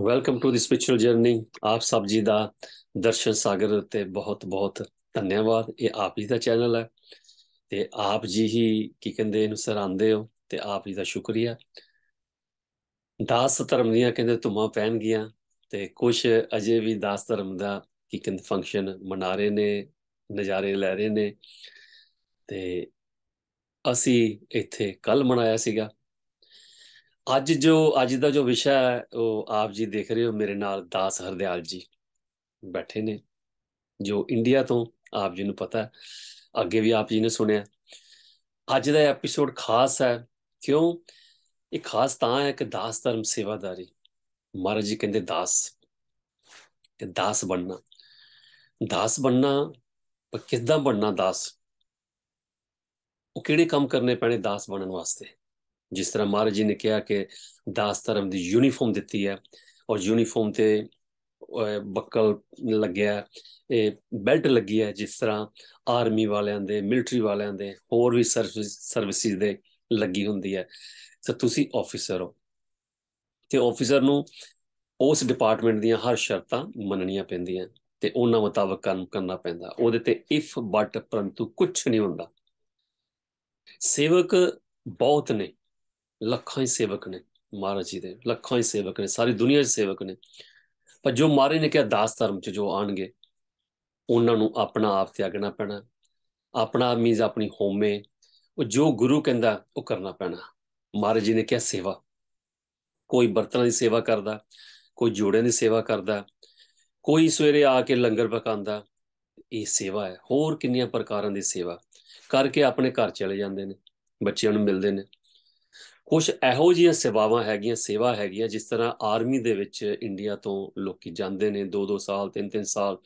Welcome to the spiritual journey. ਆਪ ਸਭ ਜੀ ਦਾ ਦਰਸ਼ਨ ਸਾਗਰ ਤੇ ਬਹੁਤ ਬਹੁਤ ਧੰਨਵਾਦ। ਇਹ ਆਪ ਜੀ ਦਾ ਚੈਨਲ ਹੈ ਤੇ ਆਪ ਜੀ ਹੀ ਕੀ ਕਹਿੰਦੇ ਇਹਨੂੰ ਸਰਾਂਦੇ ਹੋ ਤੇ ਆਪ ਜੀ ਦਾ ਸ਼ੁਕਰੀਆ। ਦਾਸ ਧਰਮ ਦੀਆਂ ਕਹਿੰਦੇ ਧੁੰਮਾਂ ਪੈਣ ਗਈਆਂ ਤੇ ਕੁਝ ਅਜੇ ਵੀ ਦਾਸ ਧਰਮ ਦਾ ਕੀ ਕਹਿੰਦੇ ਫੰਕਸ਼ਨ ਮਨਾ ਰਹੇ ਨੇ, ਨਜ਼ਾਰੇ ਲੈ ਰਹੇ ਨੇ। ਤੇ ਅਸੀਂ ਇੱਥੇ ਕੱਲ ਮਨਾਇਆ ਸੀਗਾ। ਅੱਜ ਦਾ ਜੋ ਵਿਸ਼ਾ ਹੈ ਉਹ ਆਪ ਜੀ ਦੇਖ ਰਹੇ ਹੋ, ਮੇਰੇ ਨਾਲ ਦਾਸ ਹਰਦਿਆਲ ਜੀ ਬੈਠੇ ਨੇ ਜੋ ਇੰਡੀਆ ਤੋਂ, ਆਪ ਜੀ ਨੂੰ ਪਤਾ, ਅੱਗੇ ਵੀ ਆਪ ਜੀ ਨੇ ਸੁਣਿਆ। ਅੱਜ ਦਾ ਐਪੀਸੋਡ ਖਾਸ ਹੈ। ਕਿਉਂ ਇਹ ਖਾਸ? ਤਾਂ ਹੈ ਕਿ ਦਾਸ ਧਰਮ ਸੇਵਾਦਾਰੀ, ਮਹਾਰਾਜ ਜੀ ਕਹਿੰਦੇ ਦਾਸ ਤੇ ਦਾਸ ਬਣਨਾ। ਦਾਸ ਬਣਨਾ, ਪਰ ਕਿੱਦਾਂ ਬਣਨਾ ਦਾਸ? ਉਹ ਕਿਹੜੇ ਕੰਮ ਕਰਨੇ ਪੈਣੇ ਦਾਸ ਬਣਨ ਵਾਸਤੇ? ਜਿਸ ਤਰ੍ਹਾਂ ਮਹਾਰਾਜ ਜੀ ਨੇ ਕਿਹਾ ਕਿ ਦਾਸ ਧਰਮ ਦੀ ਯੂਨੀਫਾਰਮ ਦਿੱਤੀ ਹੈ, ਔਰ ਯੂਨੀਫਾਰਮ ਤੇ ਬੱਕਲ ਲੱਗਿਆ, ਇਹ ਬੈਲਟ ਲੱਗੀ ਹੈ, ਜਿਸ ਤਰ੍ਹਾਂ ਆਰਮੀ ਵਾਲਿਆਂ ਦੇ, ਮਿਲਟਰੀ ਵਾਲਿਆਂ ਦੇ, ਹੋਰ ਵੀ ਸਰਵਿਸਿਜ਼ ਦੇ ਲੱਗੀ ਹੁੰਦੀ ਹੈ। ਤਾਂ ਤੁਸੀਂ ਆਫਿਸਰ ਹੋ ਤੇ ਆਫਿਸਰ ਨੂੰ ਉਸ ਡਿਪਾਰਟਮੈਂਟ ਦੀਆਂ ਹਰ ਸ਼ਰਤਾਂ ਮੰਨਣੀਆਂ ਪੈਂਦੀਆਂ ਤੇ ਉਹਨਾਂ ਮੁਤਾਬਕ ਕੰਮ ਕਰਨਾ ਪੈਂਦਾ। ਉਹਦੇ ਤੇ ਇਫ ਬਟ ਪਰੰਤੂ ਕੁਛ ਨਹੀਂ ਹੁੰਦਾ। ਸੇਵਕ ਬਹੁਤ ਨੇ, ਲੱਖਾਂ ਹੀ ਸੇਵਕ ਨੇ, ਮਹਾਰਾਜ ਜੀ ਦੇ ਲੱਖਾਂ ਹੀ ਸੇਵਕ ਨੇ, ਸਾਰੀ ਦੁਨੀਆ 'ਚ ਸੇਵਕ ਨੇ। ਪਰ ਜੋ ਮਹਾਰਾਜ ਨੇ ਕਿਹਾ ਦਾਸ ਧਰਮ 'ਚ ਜੋ ਆਣਗੇ ਉਹਨਾਂ ਨੂੰ ਆਪਣਾ ਆਪ ਤਿਆਗਣਾ ਪੈਣਾ। ਆਪਣਾ ਆਪ ਮੀਨਸ ਆਪਣੀ ਹੋਮੇ, ਉਹ ਜੋ ਗੁਰੂ ਕਹਿੰਦਾ ਉਹ ਕਰਨਾ ਪੈਣਾ। ਮਹਾਰਾਜ ਜੀ ਨੇ ਕਿਹਾ ਸੇਵਾ, ਕੋਈ ਬਰਤਨਾਂ ਦੀ ਸੇਵਾ ਕਰਦਾ, ਕੋਈ ਜੋੜਿਆਂ ਦੀ ਸੇਵਾ ਕਰਦਾ, ਕੋਈ ਸਵੇਰੇ ਆ ਕੇ ਲੰਗਰ ਪਕਾਉਂਦਾ। ਇਹ ਸੇਵਾ ਹੈ। ਹੋਰ ਕਿੰਨੀਆਂ ਪ੍ਰਕਾਰਾਂ ਦੀ ਸੇਵਾ ਕਰਕੇ ਆਪਣੇ ਘਰ ਚਲੇ ਜਾਂਦੇ ਨੇ, ਬੱਚਿਆਂ ਨੂੰ ਮਿਲਦੇ ਨੇ। ਕੁਛ ਇਹੋ ਜਿਹੀਆਂ ਸੇਵਾਵਾਂ ਹੈਗੀਆਂ, ਸੇਵਾ ਹੈਗੀਆਂ, ਜਿਸ ਤਰ੍ਹਾਂ ਆਰਮੀ ਦੇ ਵਿੱਚ ਇੰਡੀਆ ਤੋਂ ਲੋਕੀ ਜਾਂਦੇ ਨੇ 2-2 ਸਾਲ, 3-3 ਸਾਲ,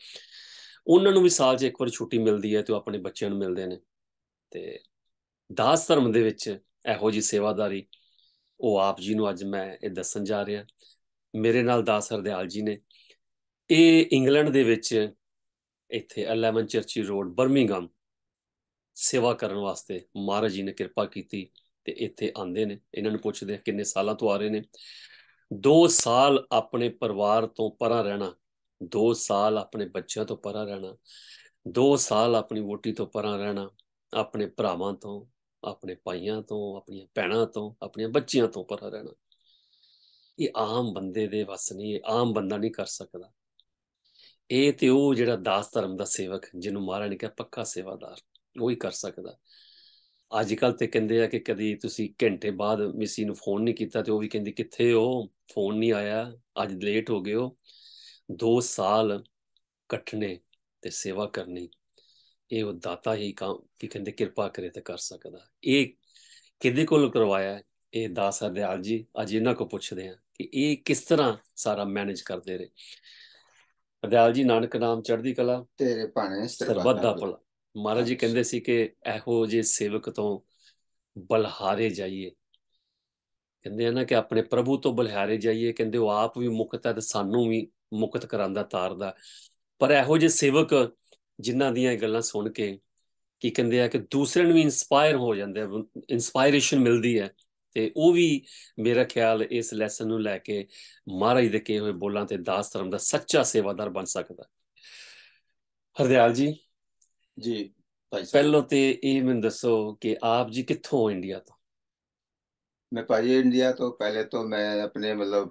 ਉਹਨਾਂ ਨੂੰ ਵੀ ਸਾਲ 'ਚ ਇੱਕ ਵਾਰ ਛੁੱਟੀ ਮਿਲਦੀ ਹੈ ਤੇ ਉਹ ਆਪਣੇ ਬੱਚਿਆਂ ਨੂੰ ਮਿਲਦੇ ਨੇ। ਤੇ ਦਾਸ ਧਰਮ ਦੇ ਵਿੱਚ ਇਹੋ ਜਿਹੀ ਸੇਵਾਦਾਰੀ, ਉਹ ਆਪ ਜੀ ਨੂੰ ਅੱਜ ਮੈਂ ਇਹ ਦੱਸਣ ਜਾ ਰਿਹਾ। ਮੇਰੇ ਨਾਲ ਦਾਸ ਹਰਦਿਆਲ ਜੀ ਨੇ। ਇਹ ਇੰਗਲੈਂਡ ਦੇ ਵਿੱਚ ਇੱਥੇ 11 ਚਰਚੀ ਰੋਡ ਬਰਮਿੰਗਮ ਸੇਵਾ ਕਰਨ ਵਾਸਤੇ ਮਹਾਰਾਜ ਜੀ ਨੇ ਕਿਰਪਾ ਕੀਤੀ ਤੇ ਇੱਥੇ ਆਉਂਦੇ ਨੇ। ਇਹਨਾਂ ਨੂੰ ਪੁੱਛਦੇ ਆ ਕਿੰਨੇ ਸਾਲਾਂ ਤੋਂ ਆ ਰਹੇ ਨੇ। 2 ਸਾਲ ਆਪਣੇ ਪਰਿਵਾਰ ਤੋਂ ਪਰਾਂ ਰਹਿਣਾ, 2 ਸਾਲ ਆਪਣੇ ਬੱਚਿਆਂ ਤੋਂ ਪਰਾਂ ਰਹਿਣਾ, 2 ਸਾਲ ਆਪਣੀ ਵੋਟੀ ਤੋਂ ਪਰਾਂ ਰਹਿਣਾ, ਆਪਣੇ ਭਰਾਵਾਂ ਤੋਂ, ਆਪਣੇ ਭਾਈਆਂ ਤੋਂ, ਆਪਣੀਆਂ ਭੈਣਾਂ ਤੋਂ, ਆਪਣੀਆਂ ਬੱਚੀਆਂ ਤੋਂ ਪਰਾਂ ਰਹਿਣਾ। ਇਹ ਆਮ ਬੰਦੇ ਦੇ ਵੱਸ ਨਹੀਂ, ਇਹ ਆਮ ਬੰਦਾ ਨਹੀਂ ਕਰ ਸਕਦਾ। ਇਹ ਤੇ ਉਹ ਜਿਹੜਾ ਦਾਸ ਧਰਮ ਦਾ ਸੇਵਕ, ਜਿਹਨੂੰ ਮਹਾਰਾਜ ਨੇ ਕਿਹਾ ਪੱਕਾ ਸੇਵਾਦਾਰ, ਉਹ ਹੀ ਕਰ ਸਕਦਾ। ਅੱਜ ਕੱਲ ਤੇ ਕਹਿੰਦੇ ਆ ਕਿ ਕਦੀ ਤੁਸੀਂ ਘੰਟੇ ਬਾਅਦ ਮਿਸੀ ਨੂੰ ਫੋਨ ਨਹੀਂ ਕੀਤਾ ਤੇ ਉਹ ਵੀ ਕਹਿੰਦੀ ਕਿੱਥੇ ਹੋ, ਫੋਨ ਨਹੀਂ ਆਇਆ, ਅੱਜ ਲੇਟ ਹੋ ਗਏ ਹੋ। 2 ਸਾਲ ਕੱਟਣੇ ਤੇ ਸੇਵਾ ਕਰਨੀ, ਇਹ ਉਹ ਦਾਤਾ ਹੀ ਕੀ ਕਹਿੰਦੇ ਕਿਰਪਾ ਕਰੇ ਤੇ ਕਰ ਸਕਦਾ। ਇਹ ਕਿਹਦੇ ਕੋਲ ਕਰਵਾਇਆ? ਇਹ ਦਾਸ ਹਰਦਿਆਲ ਜੀ। ਅੱਜ ਇਹਨਾਂ ਕੋ ਪੁੱਛਦੇ ਆ ਕਿ ਇਹ ਕਿਸ ਤਰ੍ਹਾਂ ਸਾਰਾ ਮੈਨੇਜ ਕਰਦੇ ਰਹੇ। ਹਰਦਿਆਲ ਜੀ, ਨਾਨਕ ਨਾਮ ਚੜ੍ਹਦੀ ਕਲਾ, ਤੇਰੇ ਭਾਣੇ ਸਰਬੱਤ ਦਾ ਭਲਾ। ਮਹਾਰਾਜ ਜੀ ਕਹਿੰਦੇ ਸੀ ਕਿ ਇਹੋ ਜਿਹੇ ਸੇਵਕ ਤੋਂ ਬਲਿਹਾਰੇ ਜਾਈਏ। ਕਹਿੰਦੇ ਆ ਨਾ ਕਿ ਆਪਣੇ ਪ੍ਰਭੂ ਤੋਂ ਬਲਿਹਾਰੇ ਜਾਈਏ। ਕਹਿੰਦੇ ਉਹ ਆਪ ਵੀ ਮੁਕਤ ਹੈ ਤੇ ਸਾਨੂੰ ਵੀ ਮੁਕਤ ਕਰਾਂਦਾ, ਤਾਰਦਾ। ਪਰ ਇਹੋ ਜਿਹੇ ਸੇਵਕ ਜਿਨ੍ਹਾਂ ਦੀਆਂ ਇਹ ਗੱਲਾਂ ਸੁਣ ਕੇ ਕੀ ਕਹਿੰਦੇ ਆ ਕਿ ਦੂਸਰਿਆਂ ਨੂੰ ਵੀ ਇੰਸਪਾਇਰ ਹੋ ਜਾਂਦੇ ਆ, ਇੰਸਪਾਇਰੇਸ਼ਨ ਮਿਲਦੀ ਹੈ। ਤੇ ਉਹ ਵੀ ਮੇਰਾ ਖਿਆਲ ਇਸ ਲੈਸਨ ਨੂੰ ਲੈ ਕੇ ਮਹਾਰਾਜ ਦੇ ਕਹੇ ਹੋਏ ਬੋਲਾਂ ਤੇ ਦਾਸ ਧਰਮ ਦਾ ਸੱਚਾ ਸੇਵਾਦਾਰ ਬਣ ਸਕਦਾ। ਹਰਦਿਆਲ ਜੀ, ਜੀ ਭਾਈ ਸਾਹਿਬ, ਪਹਿਲੋਂ ਤੇ ਇਹ ਮੈਨੂੰ ਦੱਸੋ ਕਿ ਆਪ ਜੀ ਕਿੱਥੋਂ ਹੋ ਇੰਡੀਆ ਤੋਂ? मैं भाजी इंडिया तो पहले तो मैं अपने मतलब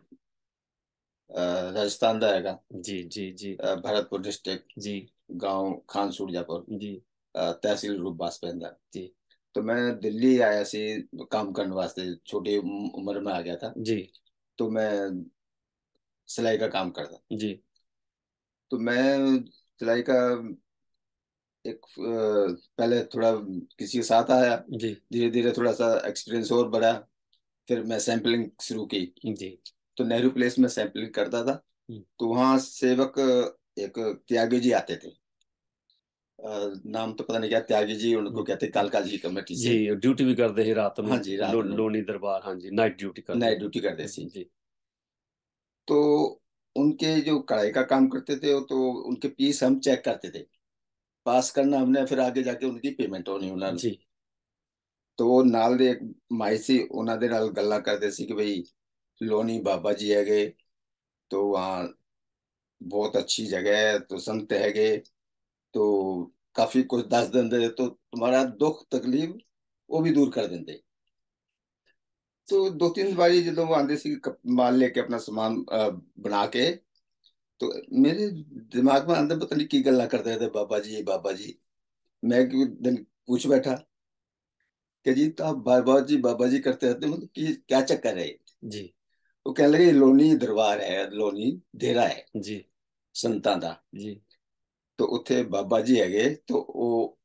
राजस्थान ਦਾ ਹੈਗਾ। जी जी जी भरतपुर डिस्ट्रिक्ट, जी गांव खान सूरजापुर, जी तहसील रूपबास ਪੈਂਦਾ। जी तो मैं दिल्ली आया सी काम करने वास्ते, छोटी उम्र में आ गया था। जी तो मैं सिलाई का काम करता। जी तो मैं सिलाई का एक पहले थोड़ा किसी के साथ आया, जी धीरे धीरे थोड़ा सा एक्सपीरियंस और बढ़ा। फिर मैं सैंपलिंग शुरू की। जी तो नेहरू प्लेस में सैंपलिंग करता था। हम्म, तो वहाँ सेवक एक त्यागी जी आते थे। नाम तो पता नहीं क्या, त्यागी जी उनको कहते, कालका जी कमेटी जी से। ड्यूटी भी करते हैं रात हाँ में, जी, रात में लोनी दरबार, हाँ जी, नाइट ड्यूटी करते नाइट हैं। ड्यूटी करते थे। जी तो उनके जो कढ़ाई का काम करते थे, तो उनके पीस हम चेक करते थे, पास करना हमने, फिर आगे जाके उनकी पेमेंट होनी उन्होंने। जी तो वो नाल दे माई सी उन्होंने नाल गल्ला करते सी कि भाई लोनी बाबा जी है गए, तो वहाँ बहुत अच्छी जगह है, तो संत हैगे, तो काफी कुछ दस देंगे, तो तुम्हारा दुख तकलीफ वो भी दूर कर देंगे। तो दो तीन बारी जो वो आंਦੇ ਸੀ माल लेके अपना सामान बना के, तो मेरे दिमाग में अंदर पता नहीं की गल्ला करते थे, बाबा जी बाबा जी। मैं एक दिन पूछ बैठा कि जी तो आप बाबा जी करते रहते हो, मतलब कि क्या चक्कर है? जी वो कहने लगे लोनी दरबार है, लोनी डेरा है जी संतां दा। जी तो उत्थे बाबा जी हैगे, तो वो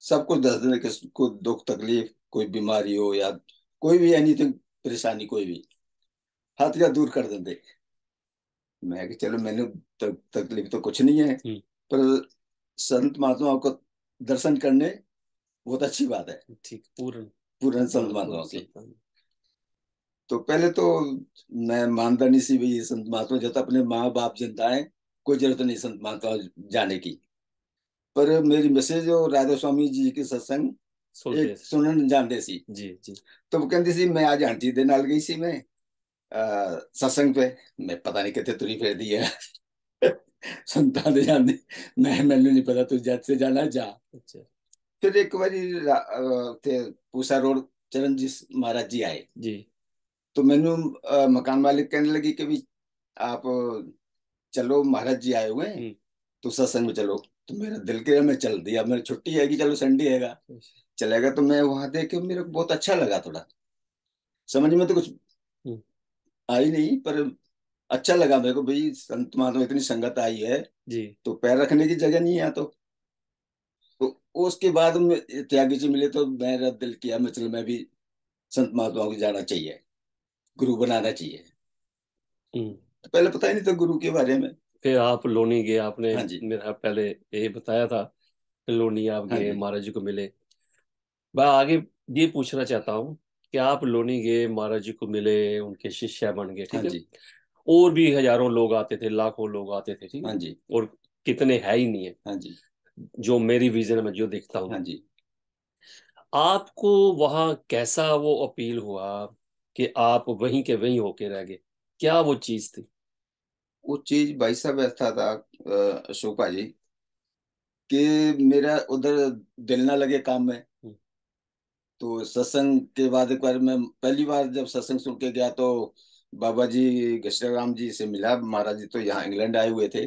सब कुछ दस देंगे, किसी को दुख तकलीफ कोई बीमारी हो या कोई भी एनीथिंग परेशानी कोई भी हर या दूर कर देंगे। मैं कि चलो मैंने तकलीफ तो कुछ नहीं है, हम्म, पर संत महात्माओं को दर्शन करने बहुत अच्छी बात है, ठीक, पूर्ण। पूर्ण संत हाँ, पूर्ण महात्माओं की। संतान। तो पहले तो मैं मानता नहीं सी भाई संत महात्मा जो तो अपने माँ बाप जनता है, कोई जरूरत नहीं संत महात्मा जाने की। पर मेरी मिसेज और राधा स्वामी जी के सत्संग सुनते एक थे। सुनन जानते सी। जी जी तो वो कहती सी मैं आज आंटी दे नाल गई सी, मैं सत्संग पे। मैं पता नहीं कितने तुरी फिर दी है संतां दे जाने, मैं मैंने नहीं पता, तू जद से जाना जा। अच्छा फिर एक बारी थे पूसा रोड चरण जी महाराज जी आए। जी तो मैंने मकान मालिक कहने लगी कि भी आप चलो महाराज जी आए हुए हैं, हम्म तो सत्संग में चलो। तो मेरा दिल के मैं चल दिया, मेरी छुट्टी है कि चलो संडे हैगा चलेगा। तो मैं वहां देखे मेरे को बहुत अच्छा लगा, थोड़ा समझ में तो कुछ हम्म, आई नहीं, पर अच्छा लगा मेरे को भाई संत महात्मा इतनी संगत आई है, जी तो पैर रखने की जगह नहीं है। तो उसके बाद में त्यागी जी मिले, तो मेरा दिल किया मैं चलो मैं भी संत महात्माओं को जाना चाहिए, गुरु बनाना चाहिए। हम्म। तो पहले पता ही नहीं था गुरु के बारे में। फिर आप लोनी गए, आपने हाँ जी। मेरा पहले ये बताया था कि लोनी आप हाँ गए, जी। महाराज जी को मिले। मैं आगे ये पूछना चाहता हूँ कि आप लोनी गए, महाराज जी को मिले, उनके शिष्य बन गए, हाँ ठीक है। जी। और भी हजारों लोग आते थे, लाखों लोग आते थे, ठीक हाँ है। जी। और कितने है ही नहीं है, हाँ जी। जो मेरी विजन में जो देखता हूँ। हाँ जी। आपको वहां कैसा वो अपील हुआ कि आप वहीं के वहीं होके रह गए? क्या वो चीज थी? वो चीज भाई साहब ऐसा था अशोका जी, कि मेरा उधर दिल ना लगे काम में। हम्म, तो सत्संग के बाद एक बार मैं पहली बार जब सत्संग सुन के गया, तो बाबा जी घृष्णराम जी से मिला। महाराज जी तो यहाँ इंग्लैंड आए हुए थे।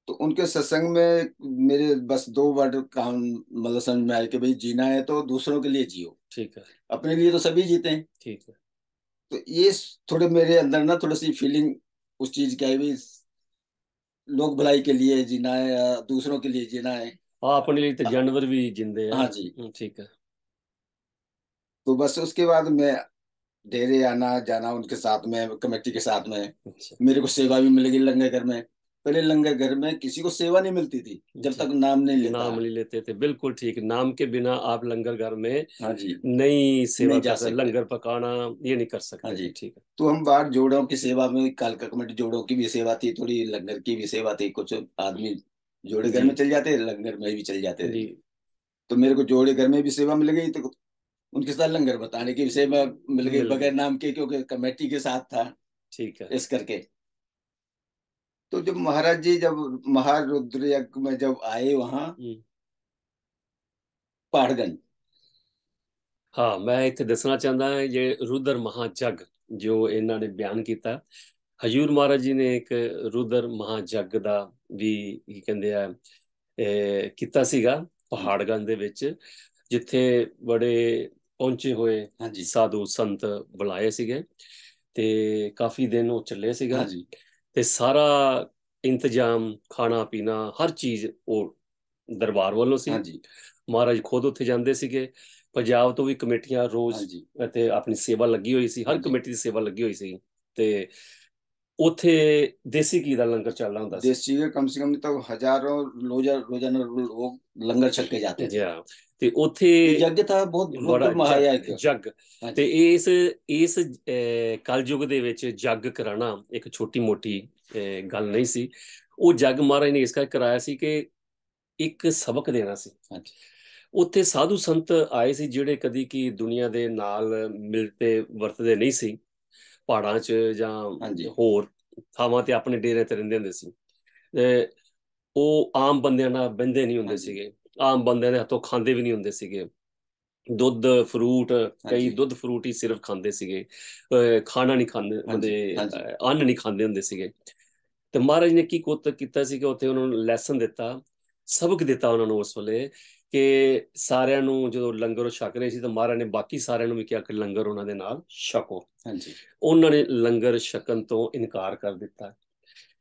तो उनके सत्संग में मेरे बस दो वर्ड काम मतलब समझ में आए कि भाई जीना है तो दूसरों के लिए जियो, ठीक है अपने लिए तो सभी जीते हैं। ठीक है। तो ये थोड़े मेरे अंदर ना थोड़ी सी फीलिंग उस चीज की आई भी, लोक भलाई के लिए जीना है या दूसरों के लिए जीना है। हाँ, अपने लिए तो जानवर भी जिंदे हैं। हाँ जी। ठीक है। तो बस उसके बाद मैं डेरे आना जाना उनके साथ में, कमेटी के साथ में। अच्छा मेरे को सेवा भी मिलेगी लंगर घर में। पहले लंगर घर में किसी को सेवा नहीं मिलती थी जब जी, तक नाम नहीं लेता। नाम नहीं लेते थे, बिल्कुल ठीक। नाम के बिना आप लंगर घर में हाँ जी। नहीं सेवा नहीं जा कर सकते, सकते। लंगर पकाना ये नहीं कर हाँ सकते जी। थे, ठीक है। तो हम बाहर जोड़ों की सेवा में, कालका कमेटी जोड़ों की भी सेवा थी, थोड़ी लंगर की भी सेवा थी। कुछ आदमी जोड़े घर जी में चल जाते, लंगर में भी चल जाते थे। जी तो मेरे को जोड़े घर में भी सेवा मिल गई, तो उनके साथ लंगर बताने की भी सेवा मिल गई मिल बगैर गई, नाम के, क्योंकि कमेटी के साथ था ठीक है। इस करके। तो जब महाराज जी जब महारुद्र यज्ञ में जब आए वहां हम्म। पहाड़गंज। हाँ, मैं ਇੱਥੇ ਦੱਸਣਾ ਚਾਹੁੰਦਾ ਹਾਂ ਜੇ ਰੁਦਰ ਮਹਾਜਗ ਜੋ ਇਹਨਾਂ ਨੇ ਬਿਆਨ ਕੀਤਾ, ਹਜੂਰ ਮਹਾਰਾਜ ਜੀ ਨੇ ਇੱਕ ਰੁਦਰ ਮਹਾਜਗ ਦਾ ਵੀ ਕੀ ਕਹਿੰਦੇ ਆ ਕੀਤਾ ਸੀਗਾ हाँ जी। ਪਹਾੜਗੰਜ ਦੇ ਵਿੱਚ, ਜਿੱਥੇ ਬੜੇ ਪਹੁੰਚੇ ਹੋਏ हाँ जी। ਸਾਧੂ ਸੰਤ ਬੁਲਾਏ ਸੀਗੇ ਤੇ ਕਾਫੀ ਦਿਨ ਉਹ ਚੱਲੇ हाँ ਸੀਗਾ। जी। ਤੇ ਸਾਰਾ ਇੰਤਜ਼ਾਮ, ਖਾਣਾ ਪੀਣਾ, ਹਰ ਚੀਜ਼ ਉਹ ਦਰਬਾਰ ਵੱਲੋਂ हाँ ਸੀ। जी। ਮਹਾਰਾਜ ਖੁਦ ਉੱਥੇ ਜਾਂਦੇ ਸੀਗੇ। ਪੰਜਾਬ ਤੋਂ ਵੀ ਕਮੇਟੀਆਂ हाँ ਰੋਜ਼ जी। ਇੱਥੇ ਆਪਣੀ ਸੇਵਾ ਲੱਗੀ ਹੋਈ ਸੀ, हाँ ਹਰ जी। ਕਮੇਟੀ ਦੀ ਸੇਵਾ ਲੱਗੀ ਹੋਈ ਸੀ। ਤੇ ਉੱਥੇ ਦੇਸੀ ਘੀ ਦਾ लंगर ਚੱਲਦਾ ਹੁੰਦਾ ਸੀ। देसी के कम से कम तो हजारों रोजाना लोग लंगर छक के जाते थे। ਜਾਂ ਤੇ ਉੱਥੇ ये यज्ञ था बहुत ਬੜਾ रुद्र महायज्ञ। ਜਗ हाँ ਤੇ जी। ਇਸ ਕਲਯੁਗ ਦੇ ਵਿੱਚ ਜਗ ਕਰਾਣਾ ਇੱਕ ਛੋਟੀ ਮੋਟੀ ਗੱਲ ਨਹੀਂ ਸੀ। ਉਹ ਜਗ ਮਹਾਰਾਜ ਨੇ ਇਸ ਕਰਕੇ ਕਰਾਇਆ ਸੀ ਕਿ ਇੱਕ ਸਬਕ ਦੇਣਾ ਸੀ। हाँ जी। ਉੱਥੇ ਸਾਧੂ ਸੰਤ ਆਏ ਸੀ ਜਿਹੜੇ ਕਦੀ ਕੀ ਦੁਨੀਆ ਦੇ ਨਾਲ ਮਿਲਤੇ ਵਰਤਦੇ ਨਹੀਂ ਸੀ, ਪਹਾੜਾਂ 'ਚ ਜਾਂ हाँ जी। ਹੋਰ। ਥਾਵਾਂ ਤੇ ਆਪਣੇ ਡੇਰੇ ਤੇ ਰਹਿੰਦੇ ਹੁੰਦੇ ਸੀ ਤੇ ਉਹ ਆਮ ਬੰਦਿਆਂ ਨਾਲ ਬਹਿੰਦੇ ਨਹੀਂ ਹੁੰਦੇ ਹਾਂਜੀ ਸੀਗੇ, ਆਮ ਬੰਦਿਆਂ ਦੇ ਹੱਥੋਂ ਖਾਂਦੇ ਵੀ ਨਹੀਂ ਹੁੰਦੇ ਸੀਗੇ। ਦੁੱਧ ਫਰੂਟ, ਕਈ ਹਾਂਜੀ ਦੁੱਧ ਫਰੂਟ ਹੀ ਸਿਰਫ ਖਾਂਦੇ ਸੀਗੇ, ਖਾਣਾ ਨਹੀਂ ਖਾਂਦੇ, ਹਾਂਜੀ ਮਤਲਬ ਹਾਂਜੀ ਅੰਨ ਨਹੀਂ ਖਾਂਦੇ ਹੁੰਦੇ ਸੀਗੇ। ਤੇ ਮਹਾਰਾਜ ਨੇ ਕੀ ਕੀਤਾ ਸੀ ਕਿ ਉੱਥੇ ਉਹਨਾਂ ਨੂੰ ਲੈਸਨ ਦਿੱਤਾ, ਸਬਕ ਦਿੱਤਾ ਉਹਨਾਂ ਨੂੰ ਉਸ ਵੇਲੇ, ਕਿ ਸਾਰਿਆਂ ਨੂੰ ਜਦੋਂ ਲੰਗਰ ਉਹ ਛਕ ਰਹੇ ਸੀ ਤਾਂ ਮਹਾਰਾਜ ਨੇ ਬਾਕੀ ਸਾਰਿਆਂ ਨੂੰ ਵੀ ਕਿਹਾ ਕਿ ਲੰਗਰ ਉਹਨਾਂ ਦੇ ਨਾਲ ਛਕੋ। ਹਾਂਜੀ ਉਹਨਾਂ ਨੇ ਲੰਗਰ ਛਕਣ ਤੋਂ ਇਨਕਾਰ ਕਰ ਦਿੱਤਾ।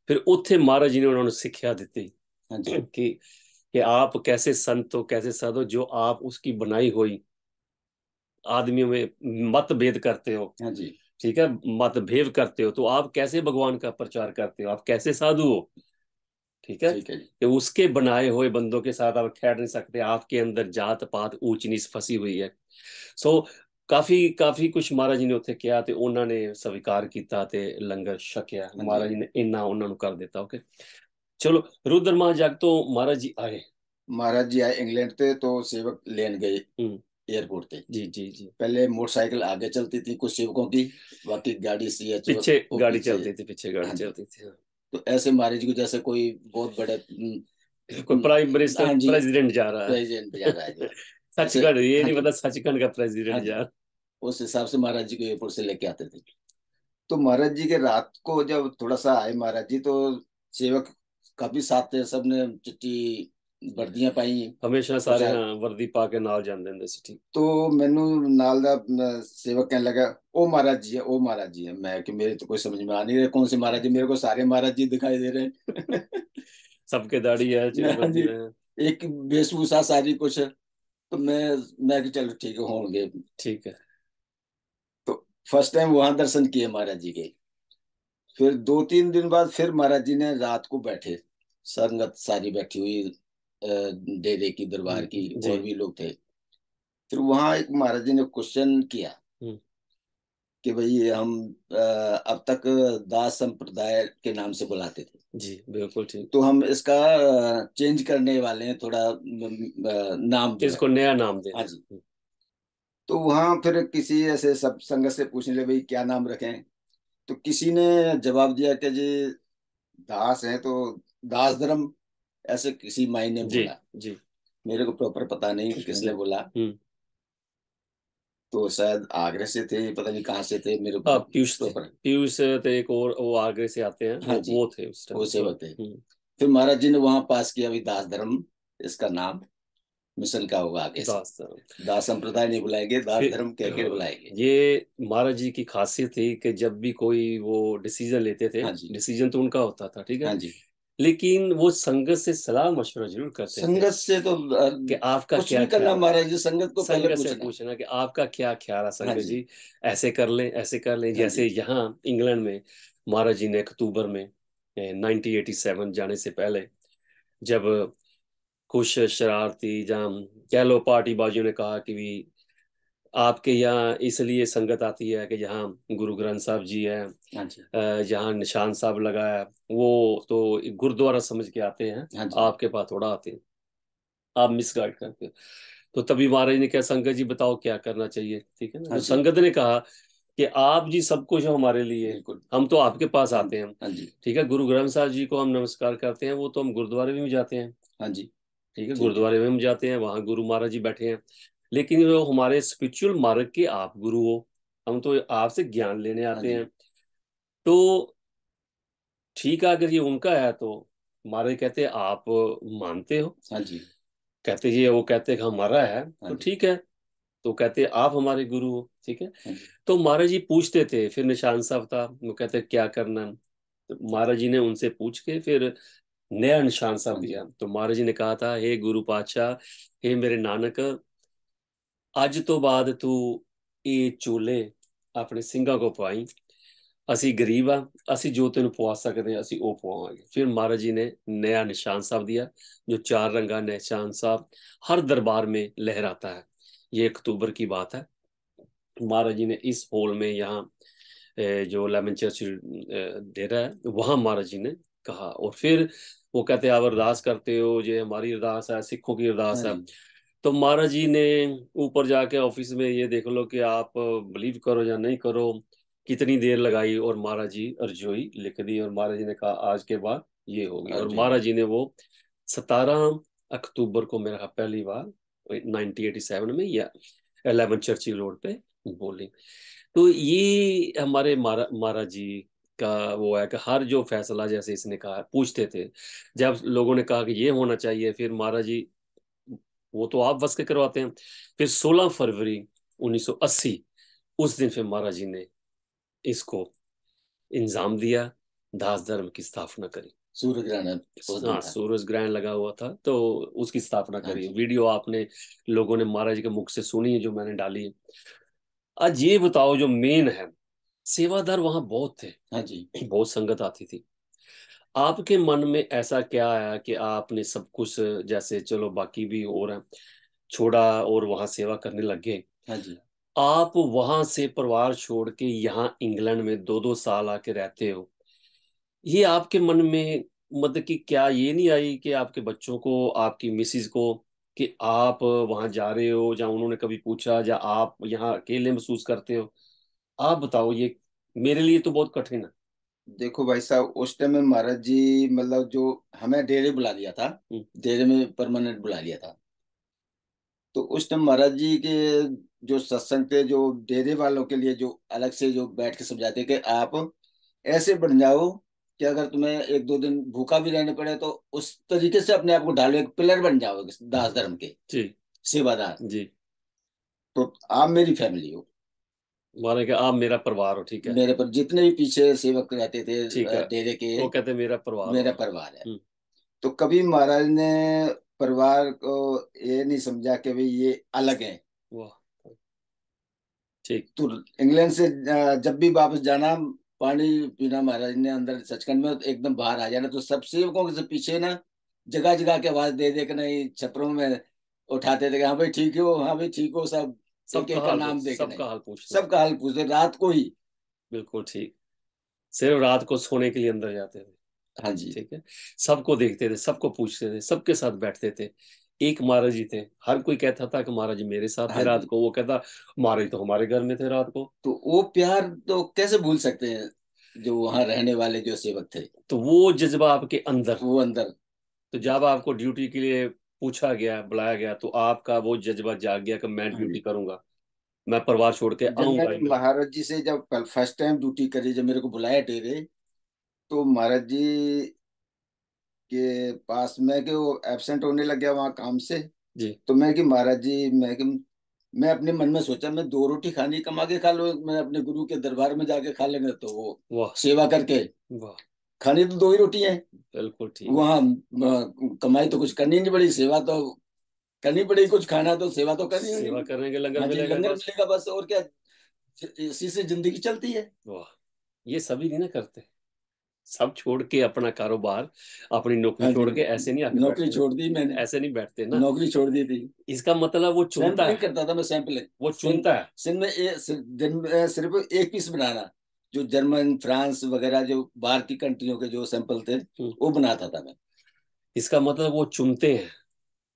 ਫਿਰ ਉੱਥੇ ਮਹਾਰਾਜ ਜੀ ਨੇ ਉਹਨਾਂ ਨੂੰ ਸਿੱਖਿਆ ਦਿੱਤੀ ਹਾਂਜੀ कि आप कैसे संत हो, कैसे साधु हो, जो आप उसकी बनाई हुई आदमियों में मतभेद करते हो, ਹਾਂਜੀ ठीक है, मतभेद करते हो, तो आप कैसे भगवान का प्रचार करते हो, आप कैसे साधु हो, ठीक है, ठीक है जी कि उसके बनाए हुए बंदों के साथ आप खेल नहीं सकते, आपके अंदर जात पात ऊंच नीच फंसी हुई है। सो ਕਾਫੀ ਕਾਫੀ ਕੁਛ ਮਹਾਰਾਜ ਜੀ ਨੇ ਉੱਥੇ ਕਿਹਾ ਤੇ ਉਹਨਾਂ ਨੇ ਸਵੀਕਾਰ ਕੀਤਾ ਤੇ ਲੰਗਰ ਛਕਿਆ। ਹਾਂਜੀ ਮਹਾਰਾਜ ਜੀ ਨੇ ਇੰਨਾ ਉਹਨਾਂ ਨੂੰ ਕਰ ਦਿੱਤਾ। ਓਕੇ, ਚਲੋ रुद्रमा जग तो महाराज जी आए। महाराज जी आए इंग्लैंड से तो सेवक लेन गए एयरपोर्ट पे। जी जी जी। पहले मोटरसाइकिल आगे चलती थी कुछ सेवकों की, बाकी गाड़ी सी एच पीछे वो गाड़ी पीछे। चलती थी, पीछे गाड़ी हाँ जी, चलती थी, हाँ। तो ऐसे महाराज जी को जैसे कोई बहुत बड़े कोई प्राइम मिनिस्टर, हाँ जी प्रेसिडेंट जा रहा प्रेसिडेंट जा रहा है है। जो ऐसे। सचखंड, ये हाँ नहीं जी पता सचखंड का हाँ प्रेसिडेंट जा जी, रहा। उस हिसाब से महाराज जी को एयरपोर्ट से लेके आते थे। तो महाराज जी के रात को जब थोड़ा सा आए महाराज जी, तो सेवक काफी साथ थे, सबने चिट्ठी वर्दियां पाई हमेशा सारे पोशाक। हाँ वर्दी पा के नाल जाते ਹੁੰਦੇ ਸੀ, ठीक। तो मैनू नाल दा सेवक कहने लगा ओ महाराज जी है, ओ महाराज जी है। मैं कि मेरे तो कोई समझ में आ नहीं रहा कौन से महाराज जी, मेरे को सारे महाराज जी दिखाई दे रहे हैं। सबके दाढ़ी है, हाँ जी, वर्दी में है। एक वेशभूषा सारी कुछ। तो मैं कि चलो ठीक है होंगे। ठीक है। तो फर्स्ट टाइम वहां दर्शन किए महाराज जी के। फिर 2-3 दिन बाद फिर महाराज जी ने रात को बैठे, संगत सारी बैठी हुई डेरे की दरबार की, जी। और भी लोग थे। फिर वहां एक महाराज जी ने क्वेश्चन किया कि भाई हम अब तक दास संप्रदाय के नाम से बुलाते थे, जी बिल्कुल ठीक। तो हम इसका चेंज करने वाले हैं थोड़ा, नाम जो है। इसको नया नाम हाँ देना। जी, तो वहां फिर किसी ऐसे सब संगत से पूछने लगे भाई क्या नाम रखें। तो किसी ने जवाब दिया कि जी दास है तो दास धर्म, ऐसे किसी माई ने जी बोला। जी। मेरे को प्रॉपर पता नहीं किसने बोला, तो शायद आगरे से थे, पता नहीं कहाँ से थे, मेरे को हाँ पीयूष थे, प्रॉपर। पीयूष थे एक और, वो आगरे से आते हैं, हाँ जी, वो थे उस वो टाइम। सेवक थे। फिर महाराज जी ने वहां पास किया भी दास धर्म, इसका नाम मिशन का होगा आगे से। दास धर्म। दास संप्रदाय नहीं बुलाएंगे, दास फिर धर्म कह के बुलाएंगे। ये महाराज जी की खासियत थी कि जब भी कोई वो डिसीजन लेते थे, हाँ जी डिसीजन तो उनका होता था, ठीक है, हाँ जी, लेकिन वो संगत से सलाह मशवरा जरूर करते थे संगत से तो कि आपका कुछ क्या भी करना ख्याल है। महाराज जी, संगत को पहले संगत से पूछना। पूछना कि आपका क्या ख्याल है हाँ संगत जी जी, ऐसे कर लें, ऐसे कर लें। हाँ जैसे जी यहाँ इंग्लैंड में महाराज जी ने अक्टूबर में 1987 जाने से पहले, जब कुछ शरारती जहाँ कह लो पार्टीबाजियों ने कहा कि भी आपके यहाँ इसलिए संगत आती है कि यहाँ गुरु ग्रंथ साहब जी है, हाँ जी जहाँ निशान साहब लगाया है, वो तो गुरुद्वारा समझ के आते हैं, हाँ जी आपके पास थोड़ा आते हैं, आप मिसगाइड करते हो। तो तभी महाराज ने कहा संगत जी बताओ क्या करना चाहिए, ठीक है ना। हाँ तो जी, संगत ने कहा कि आप जी सब कुछ हो हमारे लिए, बिल्कुल। हम तो आपके पास हाँ आते हैं, हाँ जी ठीक है, गुरु ग्रंथ साहब जी को हम नमस्कार करते हैं, वो तो हम गुरुद्वारे में भी जाते हैं, हाँ जी, ठीक है, ठीक है। गुरुद्वारे में हम जाते हैं, वहां गुरु महाराज जी बैठे हैं, लेकिन वो हमारे स्पिरिचुअल मार्ग के आप गुरु हो, हम तो आपसे ज्ञान लेने हाँ आते जी हैं। तो ठीक है, अगर ये उनका है तो महाराज कहते हैं आप मानते हो, हाँ जी कहते ये, वो कहते कि हमारा है हाँ तो जी ठीक है, तो कहते आप हमारे गुरु हो, ठीक है। हाँ जी तो महाराज जी पूछते थे, फिर निशान साहब था, वो कहते क्या करना है, तो महाराज जी ने उनसे पूछ के फिर नया निशान साहब हाँ जी दिया। तो महाराज जी ने कहा था, हे गुरु पातशाह, हे मेरे नानक, ਅੱਜ ਤੋਂ ਬਾਅਦ ਤੂੰ ਇਹ ਚੋਲੇ ਆਪਣੇ ਸਿੰਘਾਂ ਕੋ ਪਵਾਈ, ਅਸੀਂ गरीब ਆ, ਅਸੀਂ जो तेन पवा सकते हैं ਅਸੀਂ वो पवावांगे। फिर महाराज जी ने नया निशान साहब दिया, जो 4 रंगा निशान साहब हर दरबार में लहराता है। ये अक्टूबर की बात है। महाराज जी ने इस हॉल में यहाँ जो लेमन चर्च डेरा है वहां महाराज जी ने कहा, और फिर वो कहते हैं आप अरदास करते हो, ये हमारी अरदास है, सिखों की हाँ अरदास है। जी तो महाराज जी ने ऊपर जाके ऑफिस में ये देख लो कि आप बिलीव करो या नहीं करो, कितनी देर लगाई और महाराज जी अर्जोई लिख दी, और महाराज जी ने कहा आज के बाद ये होगी। और अर्जुन। महाराज जी ने वो 17 अक्टूबर को मेरा ख्याल पहली बार 1987 में या 11 चर्चिल रोड पे बोली। तो ये हमारे महाराज जी का वो है कि हर जो फैसला, जैसे इसने कहा, पूछते थे। जब लोगों ने कहा कि ये होना चाहिए, फिर महाराज जी वो तो आप बस के करवाते हैं। फिर 16 फरवरी 1980 उस दिन फिर महाराज जी ने इसको इंजाम दिया, दास धर्म की स्थापना करी। सूर्य ग्रहण उस दिन हाँ, था। सूरज ग्रहण लगा हुआ था तो उसकी स्थापना हाँ करी। जी। वीडियो आपने लोगों ने महाराज जी के मुख से सुनी है, जो मैंने डाली है। आज ये बताओ, जो मेन है, सेवादार वहां बहुत थे, हाँ जी। बहुत संगत आती थी। आपके मन में ऐसा क्या आया कि आपने सब कुछ, जैसे चलो बाकी भी और हैं, छोड़ा और वहां सेवा करने लग गए। हाँ जी। आप वहां से परिवार छोड़ के यहाँ इंग्लैंड में 2-2 साल आके रहते हो, ये आपके मन में मतलब कि क्या ये नहीं आई कि आपके बच्चों को, आपकी मिसिज को, कि आप वहां जा रहे हो, या उन्होंने कभी पूछा, या आप यहाँ अकेले महसूस करते हो? आप बताओ, ये मेरे लिए तो बहुत कठिन है। देखो भाई साहब, उस टाइम में महाराज जी मतलब जो हमें डेरे बुला लिया था, हम्म, डेरे में परमानेंट बुला लिया था। तो उस टाइम महाराज जी के जो सत्संग थे, जो डेरे वालों के लिए जो अलग से जो बैठ के समझाते कि आप ऐसे बन जाओ कि अगर तुम्हें एक दो दिन भूखा भी रहने पड़े तो उस तरीके से अपने आप को ढालो, एक पिलर बन जाओगे दास धर्म के जी सेवादार। जी। तो आप मेरी फैमिली हो, माने कि आप मेरा परिवार हो, ठीक है। मेरे पर जितने भी पीछे सेवक रहते थे ठीक है, डेरे के, वो कहते मेरा परिवार हो मेरा आप। परिवार है। हम्म। तो कभी महाराज ने परिवार को ये नहीं समझा कि भाई ये अलग है। वाह, ठीक। तो इंग्लैंड से जब भी वापस जाना, पानी पीना महाराज ने अंदर सचखंड में, तो एकदम बाहर आ जाना, तो सब सेवकों के से पीछे ना जगह जगह के आवाज दे दे के नहीं छपरों में उठाते थे कि हाँ भाई ठीक हो, हाँ भाई ठीक हो, सब एक सबका एक का हाल नाम दे के नहीं, सबका हाल पूछते थे। सबका हाल पूछते रात को ही। बिल्कुल ठीक। सिर्फ रात को सोने के लिए अंदर जाते थे, हाँ जी। ठीक है। सबको देखते थे, सबको पूछते थे, सबके साथ बैठते थे। एक महाराज जी थे, हर कोई कहता था कि महाराज जी मेरे साथ थे हाँ रात जी। को, वो कहता महाराज जी तो हमारे घर में थे रात को। तो वो प्यार तो कैसे भूल सकते हैं, जो वहां रहने वाले जो सेवक थे, तो वो जज्बा आपके अंदर, वो अंदर। तो जब आपको ड्यूटी के लिए पूछा गया, बुलाया गया, तो आपका वो जज्बा जाग गया कि मैं हाँ ड्यूटी जी। करूंगा, मैं परिवार छोड़ के जब आऊंगा मैंने इंग्लैंड। महाराज जी से जब फर्स्ट टाइम ड्यूटी करी, जब मेरे को बुलाया डेरे, तो महाराज जी के पास मैं कि वो एब्सेंट होने लग गया वहाँ काम से। जी। तो मैं कि महाराज जी, मैं अपने मन में सोचा मैं दो रोटी खानी कमा के खा लो, मैं अपने गुरु के दरबार में जाके खा लेंगे तो वो वाह सेवा करके वाह। खानी तो दो ही रोटी है। बिल्कुल ठीक। वहाँ कमाई तो कुछ करनी नहीं पड़ी, सेवा तो करनी पड़ेगी, कुछ खाना तो सेवा तो करनी होगी। सेवा करने के लंगर हाँ जी, मिलेगा लंगर बस। मिलेगा बस, और क्या, इसी से जिंदगी चलती है। वाह, ये सभी नहीं ना करते। सब छोड़ के अपना कारोबार, अपनी नौकरी हाँ जी। छोड़ के ऐसे नहीं आके नौकरी बैठते छोड़ दी मैंने, ना, ऐसे नहीं बैठते ना। नौकरी छोड़ दी थी। इसका मतलब वो चुनता सैंपलिंग है, करता था मैं, सैंपलिंग। वो सिन चुनता है। सिन में दिन में सिर्फ एक पीस बनाना, जो जर्मन फ्रांस वगैरह जो बाहर की कंट्रियों के जो सैंपल थे हम्म। वो बनाता था मैं। इसका मतलब वो चुनते हैं।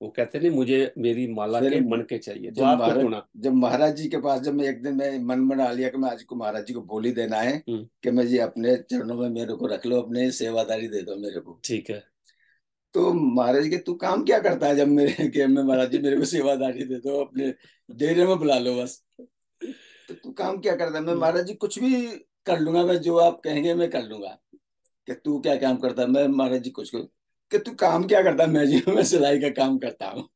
वो कहते नहीं मुझे मेरी माला फिर के मन के चाहिए, तो जब आपको महाराज चुना। जब महाराज जी के पास, जब मैं एक दिन मैं मन बना लिया कि मैं आज को महाराज जी को बोली देना है हम्म। कि मैं जी अपने चरणों में मेरे को रख लो, अपने सेवादारी दे दो मेरे को। ठीक है। तो महाराज जी के तू काम क्या करता है, जब मेरे के मैं महाराज जी मेरे को सेवादारी दे दो, अपने डेरे में बुला लो बस। तो तू काम क्या करता है, मैं हम्म। महाराज जी कुछ भी कर लूंगा, मैं जो आप कहेंगे मैं कर लूंगा। कि तू क्या काम करता है, मैं महाराज जी कुछ कि तू काम क्या करता है, मैं जी मैं सिलाई का काम करता हूँ।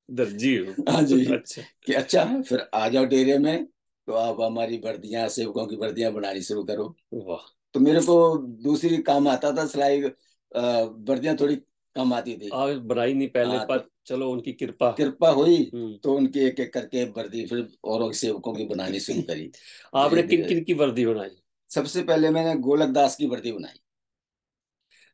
दर्जी हो। हाँ जी। अच्छा। कि अच्छा फिर आ जाओ डेरे में, तो आप हमारी वर्दियां, सेवकों की वर्दियां बनानी शुरू करो। वाह। तो मेरे को दूसरी काम आता था, सिलाई वर्दियां थोड़ी कम आती थी। आप बनाई नहीं पहले, हाँ, तो पर चलो उनकी कृपा। कृपा हुई, हम्म। तो उनकी एक एक करके वर्दी फिर औरों के सेवकों की बनानी शुरू करी। धीरे आपने किन धीरे किन की वर्दी बनाई? सबसे पहले मैंने गोलक दास की वर्दी बनाई,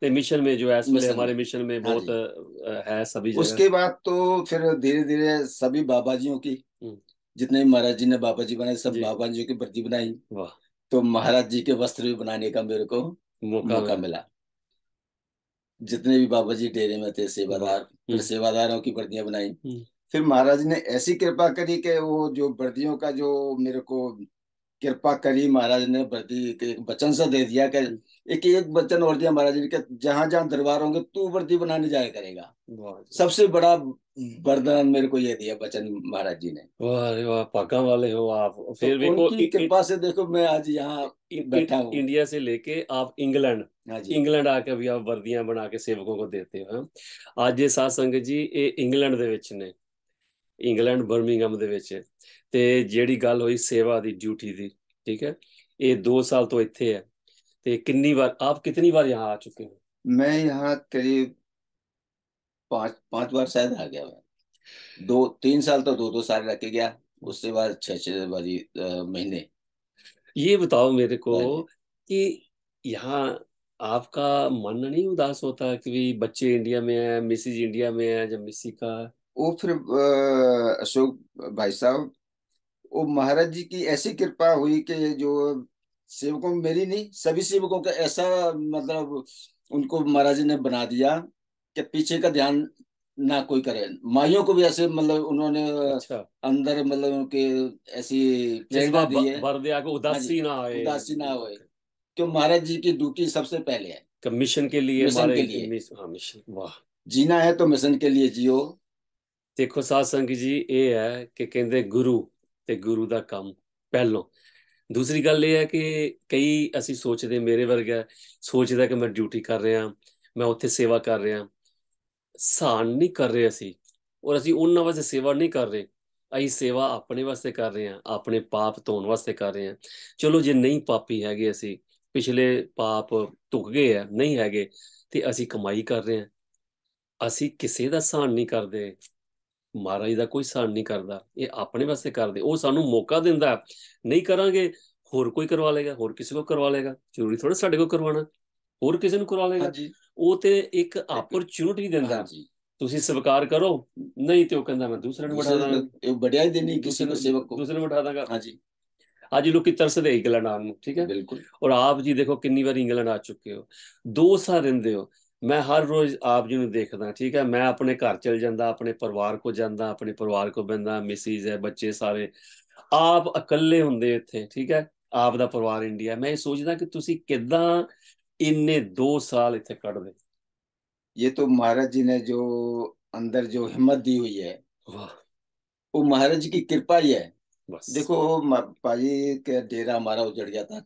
नहीं, मिशन में जो है इस वाले मिशन हमारे में। मिशन में हाँ बहुत जी। है सभी जगह। उसके बाद तो फिर धीरे धीरे सभी बाबा जियों की, हम्म। जितने भी महाराज जी ने बाबा जी बनाए, सब जी। बाबा जी की वर्दी बनाई। वाह। तो महाराज जी के वस्त्र भी बनाने का मेरे को मौका मौका मिला। मिला। जितने भी बाबा जी डेरे में थे वाह। सेवादार, फिर हम्म। सेवादारों की वर्दियां बनाई। हम्म। फिर महाराज ने ऐसी कृपा करी कि वो जो वर्दियों का जो मेरे को कृपा करी महाराज ने, वर्दी के एक वचन सा दे दिया कि एक एक वचन और दिया महाराज ने कि जहां जहां दरबार होंगे तू वर्दी बनाने जाया करेगा। वाह जी। सबसे बड़ा वरदान मेरे को ये दिया वचन महाराज जी ने। वाह अरे वाह, पाका वाले हो आप। तो फिर देखो उनकी कृपा से देखो मैं आज यहाँ बैठा हूँ। इंडिया से लेके आप इंग्लैंड, हाँ जी। इंग्लैंड आके भी आप वर्दियां बना के सेवकों को देते हो। ਅੱਜ ਇਹ ਸਾਧ ਸੰਗਤ ਜੀ ਇਹ ਇੰਗਲੈਂਡ ਦੇ ਵਿੱਚ ਨੇ, ਇੰਗਲੈਂਡ ਬਰਮਿੰਗਮ ਦੇ ਵਿੱਚ। ਤੇ ਜਿਹੜੀ ਗੱਲ ਹੋਈ ਸੇਵਾ ਦੀ ਡਿਊਟੀ ਦੀ, ਠੀਕ ਹੈ, ਇਹ 2 ਸਾਲ ਤੋਂ ਇੱਥੇ ਹੈ। ਤੇ ਕਿੰਨੀ ਵਾਰ आप कितनी बार यहाँ आ चुके हो? मैं यहाँ करीब 5 5 बार शायद आ गया मैं। 2 3 साल तो 2 2 साल रह के गया। उसके बाद 6 6 बारी महीने। ये बताओ मेरे को हाँ जी। कि यहाँ आपका मन नहीं उदास होता कि भी बच्चे इंडिया में है, मिसिज इंडिया में है, जब मिसी का। वो फिर अशोक भाई साहब, वो महाराज जी की ऐसी कृपा हुई कि जो सेवकों में, मेरी नहीं सभी सेवकों का ऐसा मतलब उनको महाराज जी ने बना दिया कि पीछे का ध्यान ना कोई करे। माइयों को भी ऐसे मतलब उन्होंने अच्छा, अंदर मतलब उनके ऐसी जैसे प्रेरणा दी है। भर दिया को हाँ जी। उदासी ना आए। उदासी ना होए, क्यों महाराज जी की ड्यूटी सबसे पहले है। कि मिशन के लिए मिशन हमारे के लिए हाँ मिशन, वाह। जीना है तो मिशन के लिए जियो। देखो साध संगत जी, ਇਹ ਹੈ ਕਿ ਕਹਿੰਦੇ ਗੁਰੂ ਤੇ ਗੁਰੂ ਦਾ ਕੰਮ ਪਹਿਲੋਂ। ਦੂਸਰੀ ਗੱਲ ਇਹ ਹੈ ਕਿ ਕਈ ਅਸੀਂ ਸੋਚਦੇ, ਮੇਰੇ ਵਰਗਾ ਸੋਚਦਾ ਕਿ ਮੈਂ ਡਿਊਟੀ ਕਰ ਰਿਹਾ, ਮੈਂ ਉੱਥੇ ਸੇਵਾ ਕਰ ਰਿਹਾ। ਸਹਾਨ ਨਹੀਂ ਕਰ ਰਹੇ ਅਸੀਂ, ਔਰ ਅਸੀਂ ਉਹਨਾਂ ਵਾਸਤੇ ਸੇਵਾ ਨਹੀਂ ਕਰ ਰਹੇ। ਅਸੀਂ ਸੇਵਾ ਆਪਣੇ ਵਾਸਤੇ ਕਰ ਰਹੇ ਹਾਂ, ਆਪਣੇ ਪਾਪ ਧੋਣ ਵਾਸਤੇ ਕਰ ਰਹੇ ਹਾਂ। ਚਲੋ ਜੇ ਨਹੀਂ ਪਾਪੀ ਹੈਗੇ, ਅਸੀਂ ਪਿਛਲੇ ਪਾਪ ਧੁੱਕ ਗਏ ਆ, ਨਹੀਂ ਹੈਗੇ, ਤੇ ਅਸੀਂ ਕਮਾਈ ਕਰ ਰਹੇ ਹਾਂ। ਅਸੀਂ ਕਿਸੇ ਦਾ ਸਹਾਨ ਨਹੀਂ ਕਰਦੇ, ਮਹਾਰਾਜ ਦਾ ਕੋਈ ਸਹਾਨ ਨਹੀਂ ਕਰਦਾ, ਇਹ ਆਪਣੇ ਵਾਸਤੇ ਕਰਦੇ। ਉਹ ਸਾਨੂੰ ਮੌਕਾ ਦਿੰਦਾ, ਨਹੀਂ ਕਰਾਂਗੇ ਹੋਰ ਕੋਈ ਕਰਵਾ ਲੇਗਾ, ਹੋਰ ਕਿਸੇ ਕੋ ਕਰਵਾ ਲੇਗਾ, ਜ਼ਰੂਰੀ ਥੋੜਾ ਸਾਡੇ ਕੋ ਕਰਵਾਉਣਾ, ਹੋਰ ਕਿਸੇ ਨੂੰ ਕਰਵਾ हाँ ਲੇਗਾ। जी। ਉਹ ਤੇ ਇੱਕ एक, अपॉर्चुनिटी हाँ ਦਿੰਦਾ, जी। ਤੁਸੀਂ ਸਵੀਕਾਰ ਕਰੋ। ਨਹੀਂ ਤੇ ਉਹ ਕਹਿੰਦਾ ਮੈਂ ਦੂਸਰੇ ਨੂੰ ਬਿਠਾ दूसरे ਦਾਂਗਾ, एक बढ़िया ही देनी किसी को सेवक को। ਦੂਸਰੇ ਨੂੰ ਬਿਠਾ ਦਾਂਗਾ। हाँ जी। ਅੱਜ ਲੋਕੀ ਤਰਸਦੇ ਇੰਗਲੈਂਡ ਆਉਣ ਨੂੰ, ਠੀਕ ਹੈ। बिल्कुल। ਔਰ ਆਪ ਜੀ ਦੇਖੋ ਕਿੰਨੀ ਵਾਰ ਇੰਗਲੈਂਡ ਆ ਚੁੱਕੇ ਹੋ, 2 ਸਾਲ ਰਹਿੰਦੇ ਹੋ। ਮੈਂ ਹਰ ਰੋਜ਼ ਆਪ ਜੀ ਨੂੰ ਦੇਖਦਾ, ਠੀਕ ਹੈ। ਮੈਂ ਆਪਣੇ ਘਰ ਚਲ ਜਾਂਦਾ, ਆਪਣੇ ਪਰਿਵਾਰ ਕੋ ਜਾਂਦਾ, ਆਪਣੇ ਪਰਿਵਾਰ ਕੋ ਬਹਿੰਦਾ, ਮਿਸਿਸ ਹੈ, ਬੱਚੇ ਸਾਰੇ। ਆਪ ਇਕੱਲੇ ਹੁੰਦੇ ਇੱਥੇ, ਠੀਕ ਹੈ। ਆਪ ਦਾ ਪਰਿਵਾਰ ਇੰਡੀਆ। ਮੈਂ ਇਹ ਸੋਚਦਾ ਕਿ ਤੁਸੀਂ ਕਿੱਦਾਂ ਇੰਨੇ 2 ਸਾਲ ਇੱਥੇ ਕੱਢਦੇ। ये तो महाराज जी ने जो अंदर जो हिम्मत दी हुई है, वाह, वो महाराज जी की कृपा ही है। बस। देखो पाजी के डेरा हमारा उजड़ गया था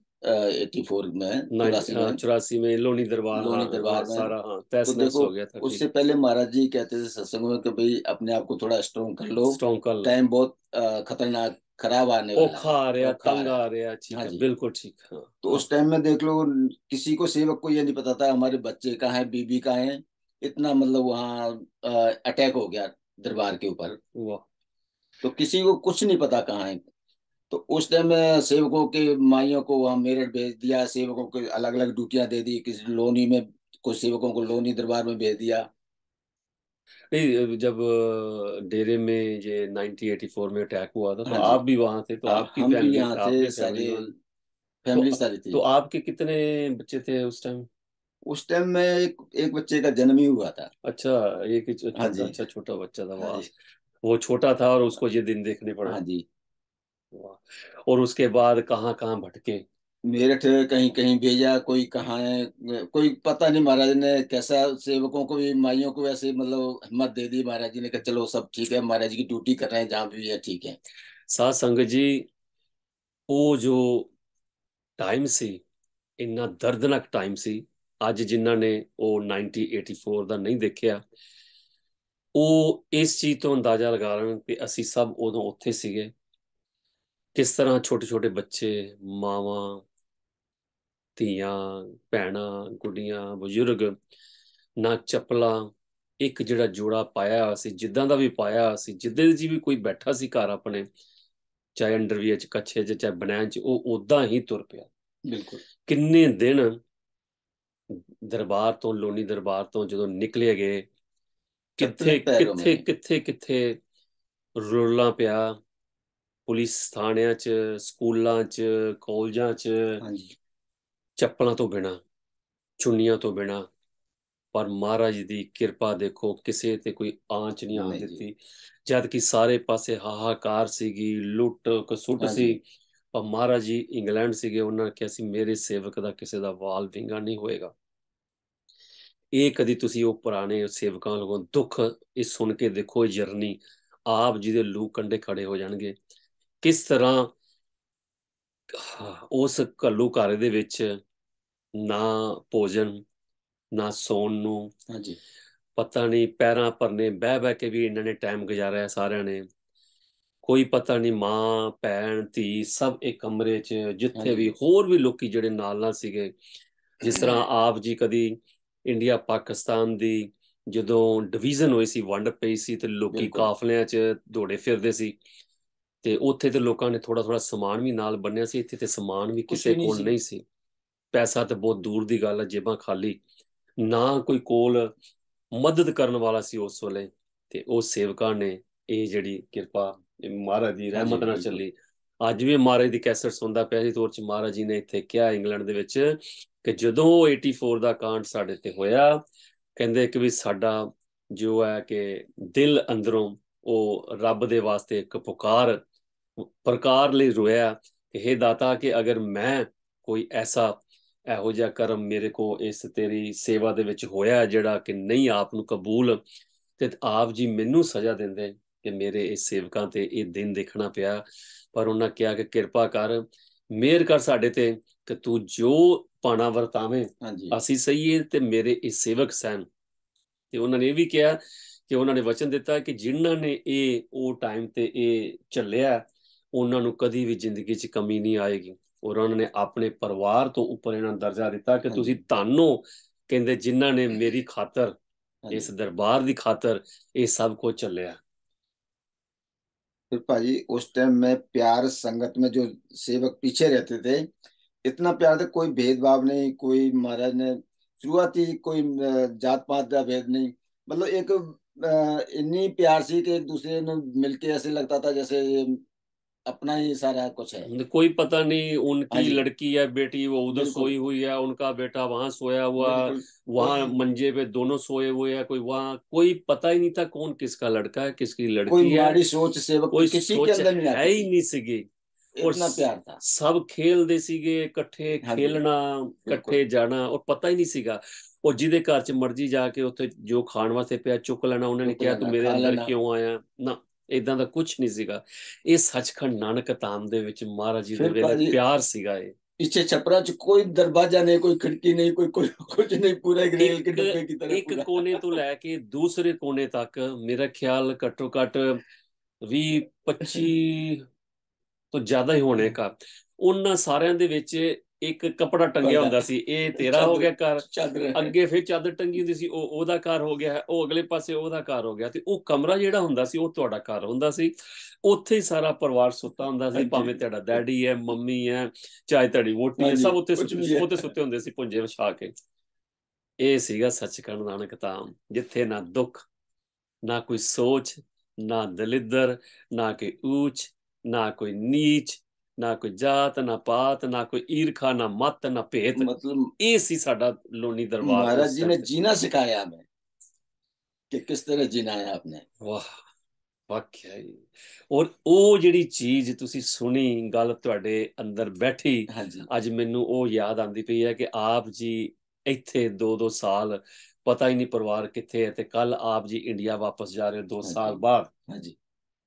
84 में, 84 में, 84 में लोनी दरबार, हाँ लोनी हाँ दरबार में। सारा, हाँ तो तहस नहस देखो हो गया था, उससे ठीक। पहले महाराज जी कहते थे सत्संग में कि भाई अपने आप को थोड़ा स्ट्रोंग कर लो, स्ट्रॉन्ग कर लो। टाइम बहुत खतरनाक खराब आने वाला औखा है। आ रहा, औखा आ तंग रहा आ है। रहा, ठीक हाँ है, जी। बिल्कुल ठीक, हाँ। तो हाँ उस टाइम में देख लो, किसी को सेवक को ये नहीं पता था हमारे बच्चे कहाँ हैं, बीबी कहाँ हैं। इतना मतलब वहाँ अटैक हो गया दरबार के ऊपर। वाह। तो किसी को कुछ नहीं पता कहाँ है। तो उस टाइम में सेवकों के माइयों को वहाँ मेरठ भेज दिया, सेवकों को अलग अलग ड्यूटियां दे दी, किसी लोनी में कुछ सेवकों को लोनी दरबार में भेज दिया। नहीं, जब डेरे में ये 1984 में अटैक हुआ था तो हाँ जी। आप भी वहां थे, तो हाँ आपकी हम भी फैमिली, यहाँ थे आपकी सारे, फैमिली वहां। फैमिली तो सारी तो थी। आपके कितने बच्चे थे उस टाइम? उस टाइम में एक एक बच्चे का जन्म ही हुआ था। अच्छा, एक ही हाँ छोटा, जी। अच्छा छोटा बच्चा था, हाँ वाह। जी। वो छोटा था और उसको ये दिन देखने पड़े, हाँ जी। वाह। और उसके बाद कहाँ कहाँ भटके? मेरठ कहीं कहीं भेजा, कोई कहाँ है कोई पता नहीं। महाराज ने कैसा सेवकों को भी माइयों को ऐसे मतलब हिम्मत दे दी महाराज जी ने कि चलो सब ठीक है, महाराज जी की ड्यूटी कर रहे हैं जहाँ भी है, ठीक है। साथ संगत जी, ਉਹ ਜੋ ਟਾਈਮ ਸੀ, ਇੰਨਾ ਦਰਦਨਾਕ ਟਾਈਮ ਸੀ। ਅੱਜ ਜਿਨ੍ਹਾਂ ਨੇ ਉਹ 1984 ਦਾ ਨਹੀਂ ਦੇਖਿਆ, ਉਹ ਇਸ ਚੀਜ਼ ਤੋਂ ਅੰਦਾਜ਼ਾ ਲਗਾ ਰਹੇ ਹਨ ਕਿ ਅਸੀਂ ਸਭ ਉਦੋਂ ਉੱਥੇ ਸੀਗੇ। ਕਿਸ ਤਰ੍ਹਾਂ ਛੋਟੇ ਛੋਟੇ ਬੱਚੇ, ਮਾਵਾਂ, ਧੀਆਂ, ਭੈਣਾਂ, ਗੁੱਡੀਆਂ, ਬਜ਼ੁਰਗ, ਨਾ ਚੱਪਲਾਂ, ਇੱਕ ਜਿਹੜਾ ਜੋੜਾ ਪਾਇਆ ਹੋਇਆ ਸੀ, ਜਿੱਦਾਂ ਦਾ ਵੀ ਪਾਇਆ ਹੋਇਆ ਸੀ, ਜਿੱਦੇ ਜੀ ਵੀ ਕੋਈ ਬੈਠਾ ਸੀ ਘਰ ਆਪਣੇ, ਚਾਹੇ ਅੰਡਰਵੀਅਰ ਚ, ਕੱਛੇ ਚ, ਚਾਹੇ ਬਨੈਣ ਚ, ਉਹ ਉਦਾਂ ਹੀ ਤੁਰ ਪਿਆ। बिल्कुल। ਕਿੰਨੇ ਦਿਨ ਦਰਬਾਰ ਤੋਂ, ਲੋਨੀ ਦਰਬਾਰ ਤੋਂ ਜਦੋਂ ਨਿਕਲੇ ਗਏ, चप्पलें ਕਿੱਥੇ पैरों ਕਿੱਥੇ में। ਕਿੱਥੇ ਕਿੱਥੇ ਰੁਲਣਾ ਪਿਆ, ਪੁਲਿਸ ਥਾਣਿਆਂ 'ਚ, ਸਕੂਲਾਂ 'ਚ, ਕਾਲਜਾਂ 'ਚ, हाँ जी। ਚੱਪਲਾਂ ਤੋਂ ਬਿਨਾਂ, ਚੁੰਨੀਆਂ ਤੋਂ ਬਿਨਾਂ। ਪਰ ਮਹਾਰਾਜ ਦੀ ਕਿਰਪਾ ਦੇਖੋ, ਕਿਸੇ ਤੇ ਕੋਈ ਆਂਚ ਨਹੀਂ ਆਉਣ नहीं जी। ਦਿੱਤੀ। ਜਦ ਕਿ ਸਾਰੇ ਪਾਸੇ ਹਾਹਾਕਾਰ ਸੀਗੀ, ਲੁੱਟ ਖਸੁੱਟ हाँ जी। ਸੀ, ਪਰ ਮਹਾਰਾਜ ਜੀ ਇੰਗਲੈਂਡ ਸੀਗੇ, ਉਹਨਾਂ ਨੇ ਕਿਹਾ ਸੀ ਮੇਰੇ ਸੇਵਕ ਦਾ ਕਿਸੇ ਦਾ ਵਾਲ ਵਿੰਗਾ ਨਹੀਂ ਹੋਏਗਾ। ਇਹ ਕਦੀ ਤੁਸੀਂ ਉਹ ਪੁਰਾਣੇ ਸੇਵਕਾਂ ਲੋਗੋਂ ਦੁੱਖ ਇਹ ਸੁਣ ਕੇ ਦੇਖੋ, ਇਹ ਜਰਨੀ ਆਪ ਜੀ ਦੇ ਲੂ ਕੰਡੇ ਖੜੇ ਹੋ ਜਾਣਗੇ। ਕਿਸ ਤਰ੍ਹਾਂ ਉਸ ਘੱਲੂ ਘਾਰੇ ਦੇ ਵਿੱਚ ਨਾ ਭੋਜਨ ਨਾ ਸੌਣ ਨੂੰ, ਹਾਂਜੀ ਪਤਾ ਨਹੀਂ ਪੈਰਾਂ ਭਰਨੇ ਬਹਿ ਬਹਿ ਕੇ ਵੀ ਇਹਨਾਂ ਨੇ ਟਾਈਮ ਗੁਜ਼ਾਰਿਆ ਸਾਰਿਆਂ ਨੇ। ਕੋਈ ਪਤਾ ਨਹੀਂ, ਮਾਂ ਭੈਣ ਧੀ ਸਭ ਇੱਕ ਕਮਰੇ 'ਚ, ਜਿੱਥੇ ਹਾਂਜੀ ਵੀ ਹੋਰ ਵੀ ਲੋਕੀ ਜਿਹੜੇ ਨਾਲ ਨਾਲ ਸੀਗੇ। ਜਿਸ ਤਰ੍ਹਾਂ ਆਪ ਜੀ ਕਦੀ ਇੰਡੀਆ ਪਾਕਿਸਤਾਨ ਦੀ ਜਦੋਂ ਡਿਵੀਜ਼ਨ ਹੋਈ ਸੀ, ਵੰਡ ਪਈ ਸੀ, ਤੇ ਲੋਕੀ ਬਿਲਕੁਲ ਕਾਫਲਿਆਂ 'ਚ ਦੌੜੇ ਫਿਰਦੇ ਸੀ, ਤੇ ਉੱਥੇ ਤੇ ਲੋਕਾਂ ਨੇ ਥੋੜਾ ਥੋੜਾ ਸਮਾਨ ਵੀ ਨਾਲ ਬੰਨਿਆ ਸੀ। ਇੱਥੇ ਤੇ ਸਮਾਨ ਵੀ ਕੁਛ ਕਿਸੇ ਵੀ ਨਹੀਂ ਕੋਲ ਸੀ। ਨਹੀਂ ਸੀ। ਪੈਸਾ ਤੇ ਬਹੁਤ ਦੂਰ ਦੀ ਗੱਲ ਹੈ, ਜੇਬਾਂ ਖਾਲੀ, ਨਾ ਕੋਈ ਕੋਲ ਮਦਦ ਕਰਨ ਵਾਲਾ ਸੀ ਉਸ ਵੇਲੇ। ਤੇ ਉਹ ਸੇਵਕਾਂ ਨੇ ਇਹ ਜਿਹੜੀ ਕਿਰਪਾ ਮਹਾਰਾਜ ਦੀ ਹਾਂਜੀ ਰਹਿਮਤ ਨਾਲ ਬਿਲਕੁਲ ਚੱਲੀ। ਅੱਜ ਵੀ ਮਹਾਰਾਜ ਦੀ ਕੈਸਟ ਸੁਣਦਾ ਪਿਆ ਸੀ ਤੌਰ ਚ, ਮਹਾਰਾਜ ਜੀ ਨੇ ਇੱਥੇ ਕਿਹਾ ਇੰਗਲੈਂਡ ਦੇ ਵਿੱਚ ਕਿ ਜਦੋਂ 84 ਦਾ ਕਾਂਡ ਸਾਡੇ ਤੇ ਹੋਇਆ, ਕਹਿੰਦੇ ਕਿ ਵੀ ਸਾਡਾ ਜੋ ਹੈ ਕਿ ਦਿਲ ਅੰਦਰੋਂ ਉਹ ਰੱਬ ਦੇ ਵਾਸਤੇ ਇੱਕ ਪ੍ਰਕਾਰ ਲਈ ਰੋਇਆ ਕਿ ਹੇ ਦਾਤਾ, ਕਿ ਅਗਰ ਮੈਂ ਕੋਈ ਐਸਾ ਇਹੋ ਜਿਹਾ ਕਰਮ ਮੇਰੇ ਕੋ ਇਸ ਤੇਰੀ ਸੇਵਾ ਦੇ ਵਿੱਚ ਹੋਇਆ ਜਿਹੜਾ ਕਿ ਨਹੀਂ ਆਪ ਨੂੰ ਕਬੂਲ, ਤੇ ਆਪ ਜੀ ਮੈਨੂੰ ਸਜ਼ਾ ਦਿੰਦੇ ਕਿ ਮੇਰੇ ਇਸ ਸੇਵਕਾਂ ਤੇ ਇਹ ਦਿਨ ਦੇਖਣਾ ਪਿਆ। ਪਰ ਉਹਨਾਂ ਕਿਹਾ ਕਿ ਕਿਰਪਾ ਕਰ, ਮਿਹਰ ਕਰ ਸਾਡੇ ਤੇ, ਕਿ ਤੂੰ ਜੋ ਭਾਣਾ ਵਰਤਾਵੇਂ ਹਾਂਜੀ ਅਸੀਂ ਸਹੀਏ ਤੇ ਮੇਰੇ ਇਹ ਸੇਵਕ ਸਨ। ਤੇ ਉਹਨਾਂ ਨੇ ਇਹ ਵੀ ਕਿਹਾ ਕਿ ਉਹਨਾਂ ਨੇ ਵਚਨ ਦਿੱਤਾ ਕਿ ਜਿਨ੍ਹਾਂ ਨੇ ਇਹ ਉਹ ਟਾਈਮ ਤੇ ਇਹ ਝੱਲਿਆ, ਉਹਨਾਂ ਨੂੰ ਕਦੀ ਵੀ ਜ਼ਿੰਦਗੀ 'ਚ ਕਮੀ ਨਹੀਂ ਆਏਗੀ। ਔਰ ਉਹਨਾਂ ਨੇ ਆਪਣੇ ਪਰਿਵਾਰ ਤੋਂ ਉੱਪਰ ਇਹਨਾਂ ਨੂੰ ਦਰਜਾ ਦਿੱਤਾ ਕਿ ਤੁਸੀਂ ਹਾਂਜੀ ਧੰਨ ਹੋ, ਕਹਿੰਦੇ ਜਿਨ੍ਹਾਂ ਨੇ ਮੇਰੀ ਖਾਤਰ, ਇਸ ਹਾਂਜੀ। दरबार की खातर ये सब कुछ चलिया। फिर भाजी उस टाइम में प्यार संगत में जो सेवक पीछे रहते थे, इतना प्यार था, कोई भेदभाव नहीं, कोई महाराज ने शुरुआती कोई जात पात का भेद नहीं, मतलब एक इतनी प्यार सी कि एक दूसरे ने मिलके ऐसे लगता था जैसे ये अपना ही सारा कुछ है। कोई पता नहीं हाँ उनकी जी लड़की है बेटी वो उधर बिल्कुल सोई हुई है, उनका बेटा वहां सोया हुआ, बिल्कुल। और वहां मंजे पे दोनों सोए हुए हैं, कोई वहां, कोई पता ही नहीं था कौन किसका लड़का है किसकी कोई लड़की है। माड़ी सोच सेवक की कोई किसी के सोच अंदर नहीं है आती ही थी, नहीं सीगी। और इतना प्यार था। सब खेलते सीगे इकट्ठे, हाँ जी खेलना बिल्कुल। इकट्ठे जाना, और पता ही नहीं सीगा। और जिदे घर च मर्जी जाके उत्थे जो खाण वास्ते पिया चुक लेना, उन्होंने चुक कहा तू लेना मेरे खा अंदर लेना। क्यों आया ना, इदां दा कुछ नहीं सीगा। ਇਹ ਸੱਚਖੰਡ ਨਾਨਕ ਧਾਮ ਦੇ ਵਿੱਚ ਮਹਾਰਾਜ ਜੀ ਦੇ फिर ਵੇਲੇ भाजी ਪਿਆਰ ਸੀਗਾ। ਇਹ पीछे छपरा च कोई दरवाजा नहीं, कोई खिड़की नहीं, कोई कोई कुछ नहीं, पूरा एक रेल के ਇੱਕ डब्बे की तरह ਇੱਕ पूरा। ਕੋਨੇ ਤੋਂ ਲੈ ਕੇ ਦੂਸਰੇ ਕੋਨੇ ਤੱਕ ਮੇਰਾ ਖਿਆਲ ਘੱਟੋ ਘੱਟ 20-25 ਤੋਂ ਜ਼ਿਆਦਾ ਹੀ ਹੋਣੇ ਘਰ। ਉਹਨਾਂ ਸਾਰਿਆਂ ਦੇ ਵਿੱਚ ਇੱਕ ਕਪੜਾ ਟੰਗਿਆ पर्दा ਹੁੰਦਾ ਸੀ, ਇਹ ਤੇਰਾ ਹੋ चादर ਗਿਆ ਘਰ। चादर ਅੱਗੇ ਫਿਰ ਚਾਦਰ ਟੰਗੀ ਹੁੰਦੀ ਸੀ, ਉਹ ਉਹਦਾ ਘਰ ਹੋ ਗਿਆ, ਉਹ ਅਗਲੇ ਪਾਸੇ ਉਹਦਾ ਘਰ ਹੋ ਗਿਆ, ਤੇ ਉਹ ਕਮਰਾ ਜਿਹੜਾ ਹੁੰਦਾ ਸੀ ਉਹ ਤੁਹਾਡਾ ਘਰ ਹੁੰਦਾ ਸੀ। ਉੱਥੇ ਹੀ ਸਾਰਾ ਪਰਿਵਾਰ ਸੁੱਤਾ ਹੁੰਦਾ हाँ ਸੀ, जी ਭਾਵੇਂ ਤੁਹਾਡਾ ਡੈਡੀ ਹੈ, ਮੰਮੀ ਹੈ, ਚਾਹੇ ਤੁਹਾਡੀ ਵੋਟੀ हाँ ਹੈ, जी ਸਭ ਉੱਥੇ कुछ भी है। ਉੱਥੇ ਸੁੱਤੇ ਹੁੰਦੇ ਸੀ ਭੁੰਜੇ ਵਿਛਾ ਕੇ। ਇਹ ਸੀਗਾ ਸੱਚਖੰਡ ਨਾਨਕ ਧਾਮ, ਜਿੱਥੇ ਨਾ ਦੁੱਖ, ਨਾ ਕੋਈ ਸੋਚ, ਨਾ ਦਲਿੱਦਰ, ਨਾ ਕੋਈ ਊਚ, ਨਾ ਕੋਈ ਨੀਚ, ਨਾ ਕੋਈ ਜਾਤ ਨਾ ਪਾਤ, ਨਾ ਕੋਈ ਈਰਖਾ ਨਾ ਮਤ ਨਾ ਭੇਤ। मतलब ਇਹ ਸੀ ਸਾਡਾ ਲੋਨੀ ਦਰਬਾਰ महाराज ਉਸ जी ਟਾਈਮ ने ਤੇ। जीना सिखाया हमें कि किस तरह जीना है आपने। ਵਾਹ, ਵਾਕਿਆ ਹੀ। ਔਰ ਉਹ ਜਿਹੜੀ ਚੀਜ਼ ਤੁਸੀਂ ਸੁਣੀ, ਗੱਲ ਤੁਹਾਡੇ ਅੰਦਰ ਬੈਠੀ, हाँ जी ਅੱਜ ਮੈਨੂੰ ਉਹ ਯਾਦ ਆਉਂਦੀ ਪਈ ਹੈ ਕਿ ਆਪ ਜੀ ਇੱਥੇ 2-2 ਸਾਲ ਪਤਾ ਹੀ ਨਹੀਂ ਪਰਿਵਾਰ ਕਿੱਥੇ ਹੈ, ਤੇ ਕੱਲ ਆਪ ਜੀ ਇੰਡੀਆ ਵਾਪਸ ਜਾ ਰਹੇ ਹੋ 2 हाँ ਸਾਲ जी ਬਾਅਦ। हाँ जी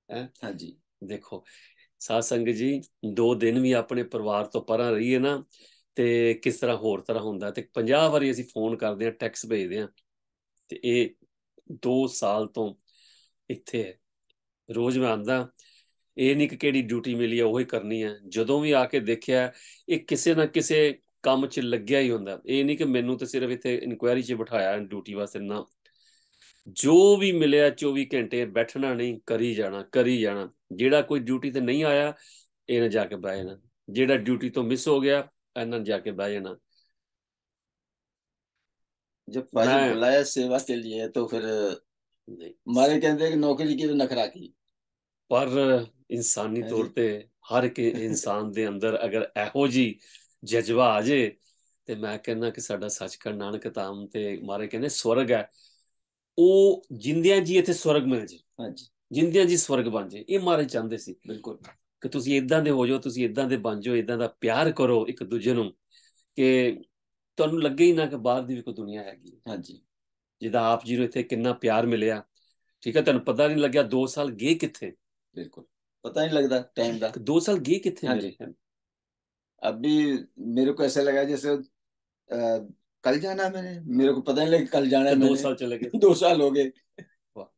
ਹੈ हाँ जी ਦੇਖੋ ਸਾਧ ਸੰਗਤ ਜੀ, 2 ਦਿਨ ਵੀ ਆਪਣੇ ਪਰਿਵਾਰ ਤੋਂ ਪਰਾਂ ਰਹੀਏ ਨਾ, ਤੇ ਕਿਸ ਤਰ੍ਹਾਂ ਹੋਰ ਤਰ੍ਹਾਂ ਹੁੰਦਾ। ਤੇ 50 ਵਾਰੀ ਅਸੀਂ ਫੋਨ ਕਰਦੇ ਹਾਂ, ਟੈਕਸ ਭੇਜਦੇ ਹਾਂ, ਤੇ ਇਹ 2 ਸਾਲ ਤੋਂ ਇੱਥੇ ਹੈ। ਰੋਜ਼ ਮੈਂ ਆਂਦਾ, ਇਹ ਨਹੀਂ ਕਿ ਕਿਹੜੀ ਡਿਊਟੀ ਮਿਲੀ ਹੈ ਉਹੀ ਕਰਨੀ ਹੈ। ਜਦੋਂ ਵੀ ਆ ਕੇ ਦੇਖਿਆ, ਇਹ ਕਿਸੇ ਨਾ ਕਿਸੇ ਕੰਮ 'ਚ ਲੱਗਿਆ ਹੀ ਹੁੰਦਾ। ਇਹ ਨਹੀਂ ਕਿ ਮੈਨੂੰ ਤੇ ਸਿਰਫ ਇੱਥੇ ਇਨਕੁਆਇਰੀ 'ਚ ਬਿਠਾਇਆ ਡਿਊਟੀ ਵਾਸਤੇ, ਨਾ, ਜੋ ਵੀ ਮਿਲਿਆ 24 ਘੰਟੇ ਬੈਠਣਾ ਨਹੀਂ, ਕਰੀ ਜਾਣਾ ਕਰੀ ਜਾਣਾ। ਜਿਹੜਾ ਕੋਈ ਡਿਊਟੀ ਤੇ ਨਹੀਂ ਆਇਆ, ਇਹਨੇ ਜਾ ਕੇ ਬਹਿ ਜਾਣਾ। ਜਿਹੜਾ ਡਿਊਟੀ ਤੋਂ ਮਿਸ ਹੋ ਗਿਆ, ਇਹਨਾਂ ਨੇ ਜਾ ਕੇ ਬਹਿ ਜਾਣਾ। जब पाजी मैं बुलाया सेवा के लिए तो फिर नहीं, हमारे कहते हैं कि नौकरी की भी नखरा की ਪਰ ਇਨਸਾਨੀ है ਤੌਰ जी। ਤੇ ਹਰ ਇੱਕ ਇਨਸਾਨ ਦੇ ਅੰਦਰ ਅਗਰ ਇਹੋ ਜੀ ਜਜ਼ਬਾ ਆ ਜੇ, ਤੇ ਮੈਂ ਕਹਿੰਦਾ ਕਿ ਸਾਡਾ ਸੱਚਖੰਡ ਨਾਨਕ ਧਾਮ ਤੇ ਮਾਰੇ ਕਹਿੰਦੇ ਸਵਰਗ ਹੈ, ਉਹ ਜਿੰਦਿਆਂ ਜੀ ਇੱਥੇ ਸਵਰਗ ਮਿਲ ਜੇ, हाँ जी ਜਿੰਦਿਆਂ ਜੀ ਸਵਰਗ ਬਣ ਜੇ, ਇਹ ਮਾਰੇ ਚਾਹੁੰਦੇ ਸੀ। बिल्कुल ਕਿ ਤੁਸੀਂ ਇਦਾਂ ਦੇ ਹੋ ਜਾਓ, ਤੁਸੀਂ ਇਦਾਂ ਦੇ ਬਣ ਜਾਓ, ਇਦਾਂ ਦਾ ਪਿਆਰ ਕਰੋ ਇੱਕ ਦੂਜੇ ਨੂੰ ਕਿ ਤੁਹਾਨੂੰ ਲੱਗੇ ਹੀ ਨਾ ਕਿ ਬਾਹਰ ਦੀ ਵੀ ਕੋਈ ਦੁਨੀਆ ਹੈਗੀ ਹੈ। ਹਾਂਜੀ ਜਿੱਦਾਂ ਆਪ ਜੀ ਨੂੰ ਇੱਥੇ ਕਿੰਨਾ ਪਿਆਰ ਮਿਲਿਆ, ਠੀਕ ਹੈ, ਤੁਹਾਨੂੰ ਪਤਾ ਨਹੀਂ ਲੱਗਿਆ 2 ਸਾਲ ਗਏ ਕਿੱਥੇ। बिल्कुल, पता नहीं लगता टाइम का। 2 साल गए कितने हाँ मेरे। जी, अभी मेरे को ऐसा लगा जैसे कल जाना है मैंने, मेरे को पता नहीं लगा कल जाना है तो दो मैंने। साल चले गए। 2 साल हो गए। ਵਾਹ।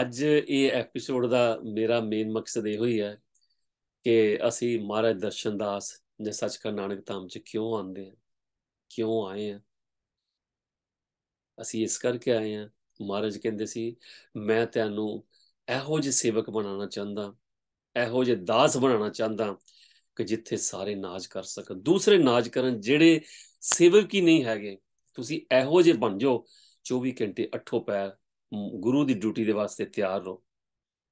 ਅੱਜ ਇਹ ਐਪੀਸੋਡ ਦਾ ਮੇਰਾ ਮੇਨ ਮਕਸਦ ਇਹੋ ਹੀ ਹੈ ਕਿ ਅਸੀਂ ਮਹਾਰਾਜ ਦਰਸ਼ਨ ਦਾਸ ਜਾਂ ਸੱਚਖੰਡ ਨਾਨਕ ਧਾਮ ਚ ਕਿਉਂ ਆਉਂਦੇ ਹਾਂ, ਕਿਉਂ ਆਏ ਹਾਂ। ਅਸੀਂ ਇਸ ਕਰਕੇ ਆਏ ਹਾਂ, ਮਹਾਰਾਜ ਕਹਿੰਦੇ ਸੀ ਮੈਂ ਤੁਹਾਨੂੰ ਇਹੋ ਜਿਹੇ ਸੇਵਕ ਬਣਾਉਣਾ ਚਾਹੁੰਦਾ, ਇਹੋ ਜਿਹੇ ਦਾਸ ਬਣਾਉਣਾ ਚਾਹੁੰਦਾ ਕਿ ਜਿੱਥੇ ਸਾਰੇ ਨਾਜ ਕਰ ਸਕਣ, ਦੂਸਰੇ ਨਾਜ ਕਰਨ, ਜਿਹੜੇ ਸੇਵਕ ਹੀ ਨਹੀਂ ਹੈਗੇ। ਤੁਸੀਂ ਇਹੋ ਜਿਹੇ ਬਣ ਜਾਓ 24 ਘੰਟੇ ਅੱਠੋਂ ਪੈਰ गुरु की ड्यूटी के वास्ते तैयार रहो।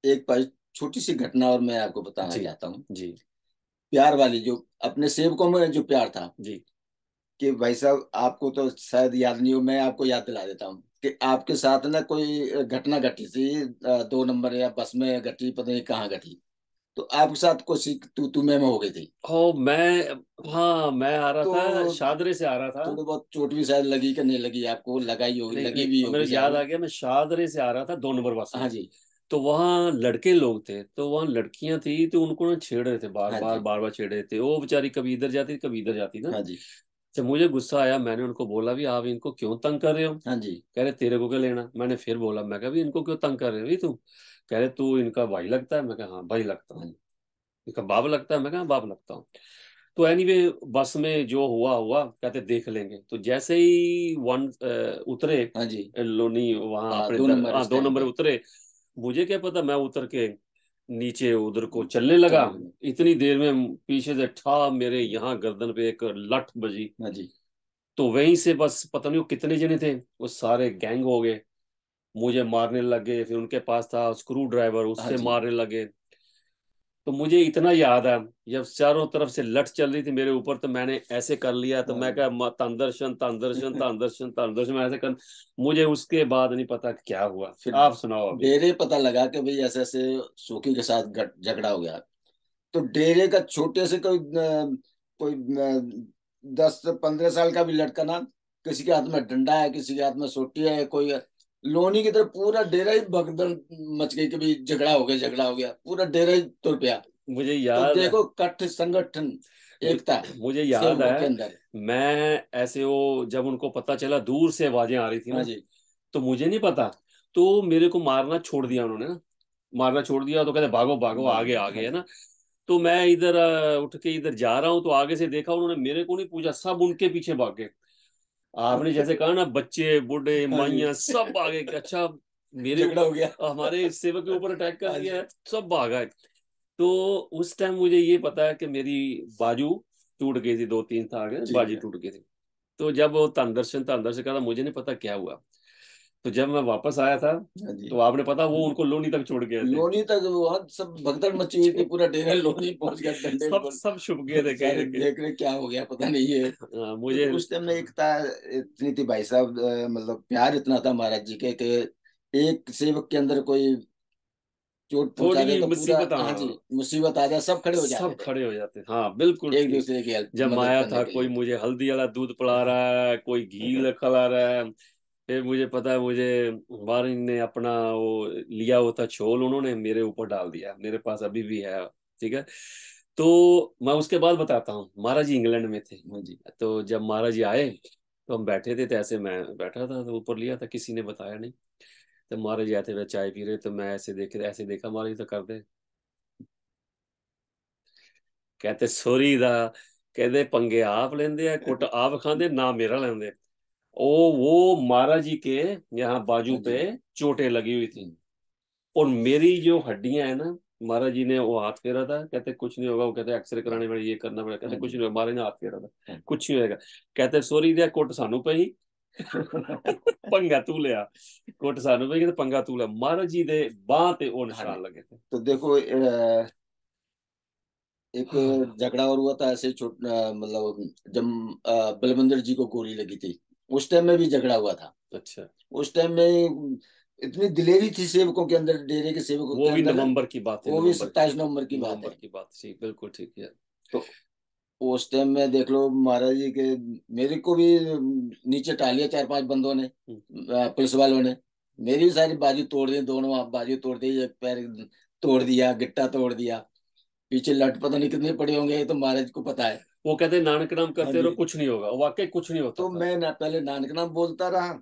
एक भाई छोटी सी घटना और मैं आपको बताना जी चाहता हूँ। जी प्यार वाली, जो अपने सेवकों में जो प्यार था जी। कि भाई साहब आपको तो शायद याद नहीं हो, मैं आपको याद दिला देता हूँ कि आपके साथ ना कोई घटना घटी थी, 2 नंबर या बस में घटी, पता नहीं कहाँ घटी। तो आपके साथ कुछ तू मैं हो गई थी। मैं, हाँ मैं आ रहा तो था, शादरे से आ रहा था। थोड़ी बहुत चोट भी शायद लगी कि नहीं लगी, आपको लगाई होगी, नहीं लगी नहीं, भी मेरे होगी याद शायद। आ गया, मैं शादरे से आ रहा था 2 नंबर बस हाँ में। जी। तो वहाँ लड़के लोग थे, तो वहाँ लड़कियां थी, तो उनको ना छेड़ रहे थे, हाँ जी। बार बार छेड़ रहे थे। वो बेचारी कभी इधर जाती कभी इधर जाती ना। हाँ जी। जब मुझे गुस्सा आया, मैंने उनको बोला भी आप इनको क्यों तंग कर रहे हो। हाँ जी। कह रहे तेरे को क्या लेना। मैंने फिर बोला, मैं कहा भी इनको क्यों तंग कर रहे हो भी तू। कह रहे तू इनका भाई लगता है। मैं कहा हाँ भाई लगता हूँ। इनका बाप लगता है। मैं कहा बाप लगता हूँ। तो एनीवे बस में जो हुआ हुआ, कहते देख लेंगे। तो जैसे ही उतरे हाँ जी। लोनी वहां हाँ, अपने 2 नंबर हाँ, दो स्टैंड नंबर पे। उतरे। मुझे क्या पता, मैं उतर के नीचे उधर को चलने लगा। इतनी देर में पीछे से ठा मेरे यहाँ गर्दन पे एक लठ बजी। हाँ जी। तो वहीं से बस पता नहीं वो कितने जने थे, वो सारे गैंग हो गए, मुझे मारने लगे। फिर उनके पास था स्क्रू ड्राइवर, हाँ उससे जी। मारने लगे। तो मुझे इतना याद है, जब चारों तरफ से लठ चल रही थी मेरे ऊपर, तो मैंने ऐसे कर लिया। तो मैं हाँ। कहा तन दर्शन तन दर्शन तन दर्शन तन दर्शन, मैं ऐसे कर। मुझे उसके बाद नहीं पता क्या हुआ। फिर आप सुनाओ अभी। डेरे पता लगा कि भाई ऐसे ऐसे सोखी के साथ झगड़ा हो गया। तो डेरे का छोटे से कोई 10 15 साल का भी लड़का ना, किसी के हाथ में डंडा है, किसी के हाथ में सोटी है, कोई लोनी की तरफ पूरा डेरा ही भगदड़ मच गई कि भाई झगड़ा हो गया, झगड़ा हो गया, पूरा डेरा ही तुर पिया। मुझे तो याद है, देखो कठ संगठन, एकता मुझे याद सेवकों के है, अंदर। मैं ऐसे वो जब उनको पता चला, दूर से आवाजें आ रही थी हाँ ना, जी। तो मुझे नहीं पता। तो मेरे को मारना छोड़ दिया उन्होंने ना, मारना छोड़ दिया। तो कहते भागो भागो आगे हाँ आगे, है जी। ना। तो मैं इधर उठ के इधर जा रहा हूँ, तो आगे से देखा उन्होंने, मेरे को नहीं पूछा, सब उनके पीछे भाग गए। आपने जैसे कहा ना, बच्चे बूढ़े हाँ जी। माइयां सब भागे कि अच्छा मेरे झगड़ा हो गया। हमारे सेवक के ऊपर अटैक कर हाँ दिया जी। है, सब भाग गए। तो उस टाइम मुझे ये पता है कि मेरी बाजू टूट गई थी, 2 3 था आगे ठीक बाजू है। टूट गई थी। तो जब वो तन दर्शन का था, मुझे नहीं पता क्या हुआ। तो जब मैं वापस आया था, हाँ जी। तो आपने पता वो उनको लोनी तक छोड़ गए थे। लोनी तक वहां सब भगदड़ मची हुई थी, पूरा डेरा लोनी पहुंच गया, डंडे सब बोल। सब छुप गए थे कहीं सारे ना कहीं। देख रहे क्या हो गया, पता नहीं है। मुझे तो उस टाइम में एकता इतनी थी भाई साहब, मतलब प्यार इतना था महाराज जी के कि एक सेवक के अंदर कोई चोट पहुंचा दे थोड़ी तो पूरा, मुसीबत, हाँ जी, हाँ मुसीबत आ जाए सब खड़े हो जाते सब थे खड़े हो जाते, हाँ बिल्कुल एक ठीक। दूसरे की हेल्प, जब मदद आया करने था, के कोई लिए। मुझे हल्दी वाला दूध पिला रहा है, कोई घी खिला रहा है। फिर मुझे पता है, मुझे वारिन ने अपना वो लिया हुआ था छोल, उन्होंने मेरे ऊपर डाल दिया, मेरे पास अभी भी है। ठीक है। तो मैं उसके बाद बताता हूँ, महाराज जी इंग्लैंड में थे। हाँ जी। तो जब महाराज जी आए, तो हम बैठे थे, तो ऐसे मैं बैठा था, तो ऊपर लिया था, किसी ने बताया नहीं। तो महाराज जी आए थे, वे चाय पी रहे, तो मैं ऐसे देखा, महाराज जी तो कर दे। कहते सॉरी दा, कहते पंगे आप लेंदे आ, कुट आप खांदे ना मेरा लेंदे। ओ वो महाराज जी के यहाँ बाजू हाँ पे जी। चोटें लगी हुई थी, और मेरी जो हड्डियां है ना, महाराज जी ने वो हाथ फेरा था, कहते कुछ नहीं होगा। वो कहते एक्सरे कराने पड़े, ये करना पड़ेगा, कहते हाँ कुछ जी। नहीं होगा। महाराज ने हाथ फेरा था, हाँ। कुछ नहीं होएगा। कहते सॉरी दिया, कुट सानू पई। पंगा तू लिया, कुट सानू पई, कहते पंगा तू लिया। महाराज जी दे बांह ते वो हाँ जी। निशान लगे थे। तो देखो एक हाँ, झगड़ा और हुआ था ऐसे मतलब जब बलविंदर जी को गोली लगी थी, उस टाइम में भी झगड़ा हुआ था। अच्छा। उस टाइम में इतनी दिलेरी थी सेवकों के अंदर, डेरे के सेवकों वो के भी अंदर ना। नवंबर की बात है, वो भी 27 नवंबर की बात नवंबर है। की बात थी, बिल्कुल ठीक है। तो उस टाइम में देख लो महाराज जी के, मेरे को भी नीचे टालिया 4-5 बंदों ने, पुलिस वालों ने। मेरी भी सारी बाजू तोड़ दी, दोनों हाथ बाजू तोड़ दी, एक पैर तोड़ दिया, गिट्टा तोड़ दिया। पीछे लट पता नहीं कितने पड़े होंगे, ये तो महाराज को पता है। वो कहते नानक नाम हाँ करते रहो जी। कुछ नहीं होगा, वाकई कुछ नहीं होता तो था। मैं ना पहले नानक नाम बोलता रहा,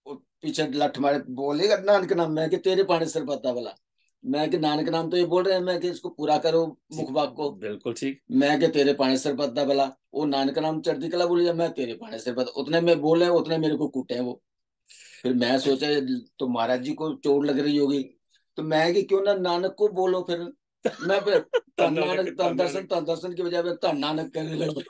और पीछे लठ मारे, बोलेगा नानक नाम, मैं कि तेरे पानी सर पता वाला, मैं कि नानक नाम तो ये बोल रहे हैं, मैं कि इसको पूरा करो ठीक, मुख भाग को। बिल्कुल ठीक। मैं कि तेरे पानी सर पता वाला, वो नानक नाम चढ़ती कला बोली, मैं तेरे पानी सर पता, उतने में बोले, उतने मेरे को कूटे वो। फिर मैं सोचा तो महाराज जी को चोट लग रही होगी, तो मैं कि क्यों ना नानक को बोलो फिर। मैं फिर धन धन नानक, नानक, धन नानक। धन दर्शन की बजाय मैं धन नानक कहने लगा।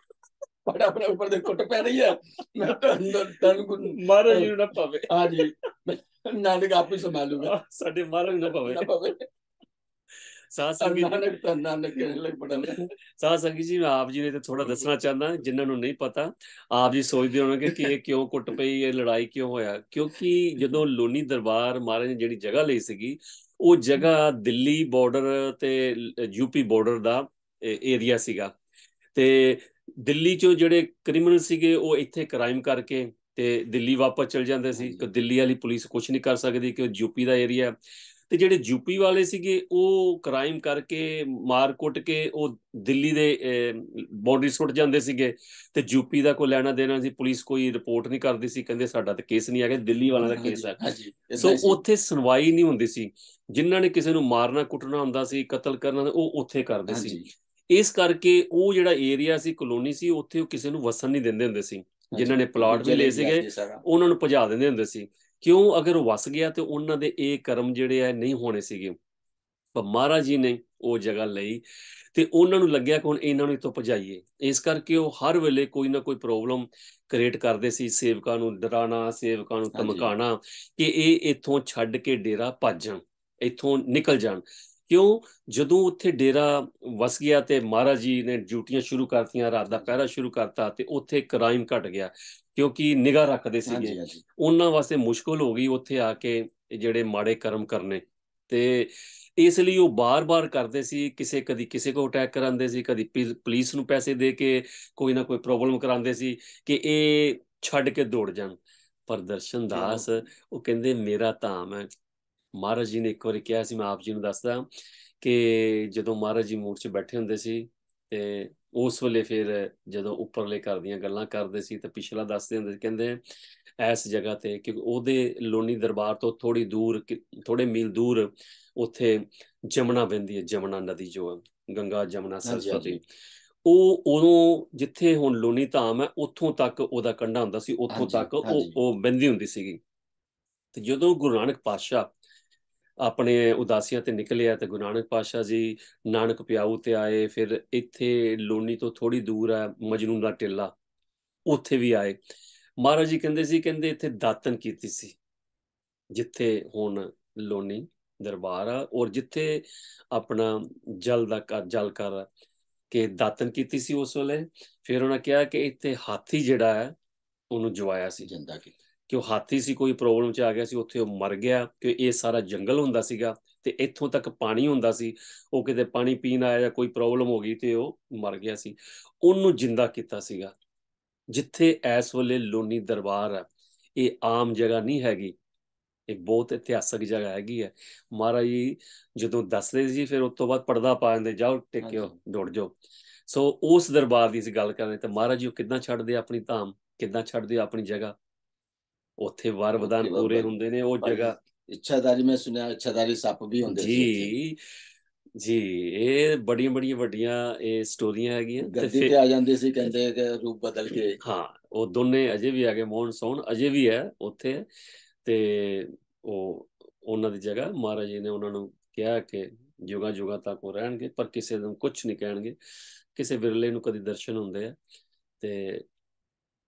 बड़ा अपने ऊपर देख कुट पै रही है, मैं धन धन महाराज जी ना पावे। हाँ जी, मैं नानक आप ही संभालूंगा, साडे महाराज ना पावे। ना पवे। साध संगत जी, धन नानक कहने लग पड़ा मैं। ਸਾਧ ਸੰਗਤ ਜੀ ਮੈਂ ਆਪ ਜੀ ਨੇ ਤੇ ਥੋੜਾ ਦੱਸਣਾ ਚਾਹੁੰਦਾ ਜਿਨ੍ਹਾਂ ਨੂੰ ਨਹੀਂ ਪਤਾ। ਆਪ ਜੀ ਸੋਚਦੇ ਹੋਣਗੇ ਕਿ ਇਹ ਕਿਉਂ ਕੁੱਟ ਪਈ, ਇਹ ਲੜਾਈ ਕਿਉਂ ਹੋਇਆ। ਕਿਉਂਕਿ ਜਦੋਂ ਲੋਨੀ ਦਰਬਾਰ ਮਹਾਰਾਜ ਨੇ ਜਿਹੜੀ ਜਗ੍ਹਾ ਲਈ ਸੀਗੀ, ਉਹ ਜਗ੍ਹਾ ਦਿੱਲੀ ਬਾਰਡਰ ਤੇ ਯੂਪੀ ਬਾਰਡਰ ਦਾ ਏਰੀਆ ਸੀਗਾ। ਤੇ ਦਿੱਲੀ ਚੋਂ ਜਿਹੜੇ ਕ੍ਰਿਮੀਨਲ ਸੀਗੇ ਉਹ ਇੱਥੇ ਕ੍ਰਾਈਮ ਕਰਕੇ ਤੇ ਦਿੱਲੀ ਵਾਪਸ ਚਲ ਜਾਂਦੇ ਸੀ, ਕਿ ਦਿੱਲੀ ਵਾਲੀ ਪੁਲਿਸ ਕੁਝ ਨਹੀਂ ਕਰ ਸਕਦੀ ਕਿ ਉਹ ਯੂਪੀ ਦਾ ਏਰੀਆ। ਤੇ ਜਿਹੜੇ ਯੂਪੀ ਵਾਲੇ ਸੀਗੇ ਉਹ ਕ੍ਰਾਈਮ ਕਰਕੇ ਮਾਰ ਕੁੱਟ ਕੇ ਉਹ ਦਿੱਲੀ ਦੇ ਬਾਉਂਡਰੀ ਸੁੱਟ ਜਾਂਦੇ ਸੀਗੇ। ਤੇ ਯੂਪੀ ਦਾ ਕੋਈ ਲੈਣਾ ਦੇਣਾ ਸੀ, ਪੁਲਿਸ ਕੋਈ ਰਿਪੋਰਟ ਨਹੀਂ ਕਰਦੀ ਸੀ, ਕਹਿੰਦੇ ਸਾਡਾ ਤਾਂ ਕੇਸ ਨਹੀਂ ਹੈਗਾ, ਦਿੱਲੀ ਵਾਲਿਆਂ ਦਾ ਕੇਸ ਹੈ। ਸੋ ਉੱਥੇ ਸੁਣਵਾਈ ਨਹੀਂ ਹੁੰਦੀ ਸੀ। ਜਿਨ੍ਹਾਂ ਨੇ ਕਿਸੇ ਨੂੰ ਮਾਰਨਾ ਕੁੱਟਣਾ ਹੁੰਦਾ ਸੀ, ਕਤਲ ਕਰਨਾ, ਉਹ ਉੱਥੇ ਕਰਦੇ ਸੀ। ਇਸ ਕਰਕੇ ਉਹ ਜਿਹੜਾ ਏਰੀਆ ਸੀ, ਕਲੋਨੀ ਸੀ, ਉੱਥੇ ਉਹ ਕਿਸੇ ਨੂੰ ਵਸਣ ਨਹੀਂ ਦਿੰਦੇ ਹੁੰਦੇ ਸੀ। ਜਿਨ੍ਹਾਂ ਨੇ ਪਲਾਟ ਵੀ ਲਏ ਸੀਗੇ ਉਹਨਾਂ ਨੂੰ ਭਜਾ ਦਿੰਦੇ ਹੁੰਦੇ ਸੀ। ਕਿਉਂ? ਅਗਰ ਉਹ ਵਸ ਗਿਆ ਤੇ ਉਹਨਾਂ ਦੇ ਇਹ ਕਰਮ ਜਿਹੜੇ ਆ ਨਹੀਂ ਹੋਣੇ ਸੀਗੇ। ਪਰ ਮਹਾਰਾਜ ਜੀ ਨੇ ਉਹ ਜਗ੍ਹਾ ਲਈ ਤੇ ਉਹਨਾਂ ਨੂੰ ਲੱਗਿਆ ਕਿ ਹੁਣ ਇਹਨਾਂ ਨੂੰ ਇੱਥੋਂ ਭਜਾਈਏ। ਇਸ ਕਰਕੇ ਉਹ ਹਰ ਵੇਲੇ ਕੋਈ ਨਾ ਕੋਈ ਪ੍ਰੋਬਲਮ ਕ੍ਰੀਏਟ ਕਰਦੇ ਸੀ, ਸੇਵਕਾਂ ਨੂੰ ਡਰਾਉਣਾ, ਸੇਵਕਾਂ ਨੂੰ ਧਮਕਾਉਣਾ ਕਿ ਇਹ ਇੱਥੋਂ ਛੱਡ ਕੇ ਡੇਰਾ ਭੱਜ ਜਾਣ, ਇੱਥੋਂ ਨਿਕਲ ਜਾਣ। ਕਿਉਂ? ਜਦੋਂ ਉੱਥੇ ਡੇਰਾ ਵਸ ਗਿਆ ਤੇ ਮਹਾਰਾਜ ਜੀ ਨੇ ਡਿਊਟੀਆਂ ਸ਼ੁਰੂ ਕਰਤੀਆਂ, ਰਾਤ ਦਾ ਪਹਿਰਾ ਸ਼ੁਰੂ ਕਰਤਾ, ਤੇ ਉੱਥੇ ਕ੍ਰਾਈਮ ਘਟ ਗਿਆ। ਕਿਉਂਕਿ ਨਿਗਾਹ ਰੱਖਦੇ ਸੀਗੇ, ਉਹਨਾਂ ਵਾਸਤੇ ਮੁਸ਼ਕਲ ਹੋ ਗਈ ਉੱਥੇ ਆ ਕੇ ਜਿਹੜੇ ਮਾੜੇ ਕਰਮ ਕਰਨੇ। ਤੇ ਇਸ ਲਈ ਉਹ ਬਾਰ-ਬਾਰ ਕਰਦੇ ਸੀ, ਕਦੀ ਕਿਸੇ ਕੋ ਅਟੈਕ ਕਰਾਉਂਦੇ ਸੀ, ਕਦੀ ਪੁਲਿਸ ਨੂੰ ਪੈਸੇ ਦੇ ਕੇ ਕੋਈ ਨਾ ਕੋਈ ਪ੍ਰੋਬਲਮ ਕਰਾਉਂਦੇ ਸੀ ਕਿ ਇਹ ਛੱਡ ਕੇ ਦੌੜ ਜਾਣ। ਪਰ ਦਰਸ਼ਨ ਦਾਸ ਉਹ ਕਹਿੰਦੇ ਮੇਰਾ ਧਾਮ ਹੈ। ਮਹਾਰਾਜ ਜੀ ਨੇ ਇੱਕ ਵਾਰੀ ਕਿਹਾ ਸੀ, ਮੈਂ ਆਪ ਜੀ ਨੂੰ ਦੱਸਦਾ, ਕਿ ਜਦੋਂ ਮਹਾਰਾਜ ਜੀ ਮੂਡ 'ਚ ਬੈਠੇ ਹੁੰਦੇ ਸੀ ਤੇ ਉਸ ਵੇਲੇ ਫਿਰ ਜਦੋਂ ਉੱਪਰਲੇ ਘਰ ਦੀਆਂ ਗੱਲਾਂ ਕਰਦੇ ਸੀ ਤੇ ਪਿਛਲਾ ਦੱਸਦੇ ਹੁੰਦੇ ਸੀ। ਕਹਿੰਦੇ ਇਸ ਜਗ੍ਹਾ ਤੇ, ਕਿਉਂਕਿ ਉਹਦੇ ਲੋਨੀ ਦਰਬਾਰ ਤੋਂ ਥੋੜੀ ਦੂਰ, ਥੋੜੇ ਮੀਲ ਦੂਰ ਉੱਥੇ ਜਮਨਾ ਵਹਿੰਦੀ ਹੈ, ਜਮਨਾ ਨਦੀ ਜੋ ਹੈ, ਗੰਗਾ ਜਮਨਾ ਸਰਸਵਤੀ। ਉਹ ਉਦੋਂ ਜਿੱਥੇ ਹੁਣ ਲੋਨੀ ਧਾਮ ਹੈ ਉੱਥੋਂ ਤੱਕ ਉਹਦਾ ਕੰਢਾ ਹੁੰਦਾ ਸੀ, ਉੱਥੋਂ ਤੱਕ ਉਹ ਵਹਿੰਦੀ ਹੁੰਦੀ ਸੀਗੀ। ਤੇ ਜਦੋਂ ਗੁਰੂ ਨਾਨਕ ਪਾਤਸ਼ਾਹ ਆਪਣੇ ਉਦਾਸੀਆਂ ਤੇ ਨਿਕਲਿਆ ਤੇ ਗੁਰੂ ਨਾਨਕ ਪਾਤਸ਼ਾਹ ਜੀ ਨਾਨਕ ਪਿਆਊ ਤੇ ਆਏ, ਫਿਰ ਇੱਥੇ ਲੋਨੀ ਤੋਂ ਥੋੜੀ ਦੂਰ ਹੈ ਮਜਨੂ ਦਾ ਟਿੱਲਾ, ਉੱਥੇ ਵੀ ਆਏ। ਮਹਾਰਾਜ ਜੀ ਕਹਿੰਦੇ ਸੀ, ਕਹਿੰਦੇ ਇੱਥੇ ਦਾਤਨ ਕੀਤੀ ਸੀ, ਜਿੱਥੇ ਹੁਣ ਲੋਨੀ ਦਰਬਾਰ ਆ, ਔਰ ਜਿੱਥੇ ਆਪਣਾ ਜਲ ਦਾ ਜਲ ਕਰ ਕੇ ਦਾਤਨ ਕੀਤੀ ਸੀ ਉਸ ਵੇਲੇ। ਫਿਰ ਉਹਨਾਂ ਕਿਹਾ ਕਿ ਇੱਥੇ ਹਾਥੀ ਜਿਹੜਾ ਹੈ ਉਹਨੂੰ ਜਵਾਇਆ ਸੀ, ਜਿੰਦਾ ਕੀਤਾ, ਕਿ ਉਹ ਹਾਥੀ ਸੀ, ਕੋਈ ਪ੍ਰੋਬਲਮ 'ਚ ਆ ਗਿਆ ਸੀ, ਉੱਥੇ ਉਹ ਮਰ ਗਿਆ। ਕਿ ਇਹ ਸਾਰਾ ਜੰਗਲ ਹੁੰਦਾ ਸੀਗਾ ਤੇ ਇੱਥੋਂ ਤੱਕ ਪਾਣੀ ਹੁੰਦਾ ਸੀ, ਉਹ ਕਿਤੇ ਪਾਣੀ ਪੀਣ ਆਇਆ ਜਾਂ ਕੋਈ ਪ੍ਰੋਬਲਮ ਹੋ ਗਈ ਤੇ ਉਹ ਮਰ ਗਿਆ ਸੀ, ਉਹਨੂੰ ਜਿੰਦਾ ਕੀਤਾ ਸੀਗਾ। ਜਿੱਥੇ ਇਸ ਵੇਲੇ ਲੋਨੀ ਦਰਬਾਰ ਹੈ, ਇਹ ਆਮ ਜਗ੍ਹਾ ਨਹੀਂ ਹੈਗੀ, ਇਹ ਬਹੁਤ ਇਤਿਹਾਸਕ ਜਗ੍ਹਾ ਹੈਗੀ ਹੈ। ਮਹਾਰਾਜ ਜੀ ਜਦੋਂ ਦੱਸਦੇ ਸੀ ਫਿਰ ਉਸ ਤੋਂ ਬਾਅਦ ਪਰਦਾ ਪਾ ਦਿੰਦੇ, ਜਾਓ ਟੇਕਿਓ, ਦੌੜ ਜਾਓ। ਸੋ ਉਸ ਦਰਬਾਰ ਦੀ ਅਸੀਂ ਗੱਲ ਕਰ ਰਹੇ ਤਾਂ ਮਹਾਰਾਜ ਜੀ ਉਹ ਕਿੱਦਾਂ ਛੱਡਦੇ ਆਪਣੀ ਧਾਮ, ਕਿੱਦਾਂ ਛੱਡਦੇ ਆਪਣੀ ਜਗ੍ਹਾ। ਉੱਥੇ ਵਰ ਵਿਧਾਨ ਪੂਰੇ ਹੁੰਦੇ ਨੇ ਉਹ ਜਗ੍ਹਾ। ਇੱਛਾਧਾਰੀ, ਮੈਂ ਸੁਣਿਆ ਇੱਛਾਧਾਰੀ ਸੱਪ ਵੀ ਹੁੰਦੇ ਸੀ ਜੀ ਜੀ, ਇਹ ਬੜੀਆਂ ਬੜੀਆਂ ਵੱਡੀਆਂ ਇਹ ਸਟੋਰੀਆਂ ਹੈਗੀਆਂ। ਗੱਦੀ ਤੇ ਆ ਜਾਂਦੇ ਸੀ, ਕਹਿੰਦੇ ਕਿ ਰੂਪ ਬਦਲ ਕੇ। ਹਾਂ, ਉਹ ਦੋਨੇ ਅਜੇ ਵੀ ਹੈਗੇ, ਮੋਹਨ ਸੋਹਣ ਅਜੇ ਵੀ ਹੈ ਉੱਥੇ। ਤੇ ਉਹ ਉਹਨਾਂ ਦੀ ਜਗ੍ਹਾ ਮਹਾਰਾਜ ਜੀ ਨੇ ਉਹਨਾਂ ਨੂੰ ਕਿਹਾ ਕਿ ਜੁਗਾਂ ਜੁਗਾਂ ਤੱਕ ਉਹ ਰਹਿਣਗੇ, ਪਰ ਕਿਸੇ ਨੂੰ ਕੁਝ ਨਹੀਂ ਕਹਿਣਗੇ, ਕਿਸੇ ਵਿਰਲੇ ਨੂੰ ਕਦੀ ਦਰਸ਼ਨ ਹੁੰਦੇ ਆ। ਤੇ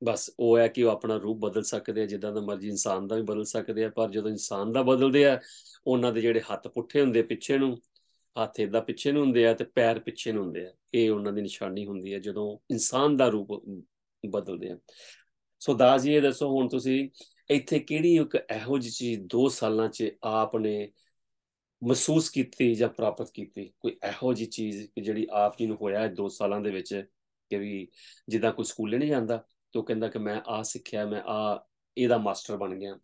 ਬਸ ਉਹ ਹੈ ਕਿ ਉਹ ਆਪਣਾ ਰੂਪ ਬਦਲ ਸਕਦੇ ਆ, ਜਿੱਦਾਂ ਦਾ ਮਰਜ਼ੀ ਇਨਸਾਨ ਦਾ ਵੀ ਬਦਲ ਸਕਦੇ ਆ। ਪਰ ਜਦੋਂ ਇਨਸਾਨ ਦਾ ਬਦਲਦੇ ਆ, ਉਹਨਾਂ ਦੇ ਜਿਹੜੇ ਹੱਥ ਪੁੱਠੇ ਹੁੰਦੇ ਪਿੱਛੇ ਨੂੰ, ਹੱਥ ਏਦਾਂ ਪਿੱਛੇ ਨੂੰ ਹੁੰਦੇ ਆ ਤੇ ਪੈਰ ਪਿੱਛੇ ਨੂੰ ਹੁੰਦੇ ਆ, ਇਹ ਉਹਨਾਂ ਦੀ ਨਿਸ਼ਾਨੀ ਹੁੰਦੀ ਹੈ ਜਦੋਂ ਇਨਸਾਨ ਦਾ ਰੂਪ ਬਦਲਦੇ ਆ। ਸੋ ਦਾਸ ਜੀ ਇਹ ਦੱਸੋ ਹੁਣ ਤੁਸੀਂ ਇੱਥੇ ਕਿਹੜੀ ਇੱਕ ਇਹੋ ਜਿਹੀ ਚੀਜ਼ 2 ਸਾਲਾਂ 'ਚ ਆਪ ਨੇ ਮਹਿਸੂਸ ਕੀਤੀ ਜਾਂ ਪ੍ਰਾਪਤ ਕੀਤੀ, ਕੋਈ ਇਹੋ ਜਿਹੀ ਚੀਜ਼ ਕਿ ਜਿਹੜੀ ਆਪ ਜੀ ਨੂੰ ਹੋਇਆ 2 ਸਾਲਾਂ ਦੇ ਵਿੱਚ, ਕਿ ਵੀ ਜਿੱਦਾਂ ਕੋਈ ਸਕੂਲੇ ਨਹੀਂ ਜਾਂਦਾ ਤੇ ਉਹ ਕਹਿੰਦਾ ਕਿ ਮੈਂ ਆ ਸਿੱਖਿਆ, ਮੈਂ ਆ ਇਹਦਾ ਮਾਸਟਰ ਬਣ ਗਿਆ,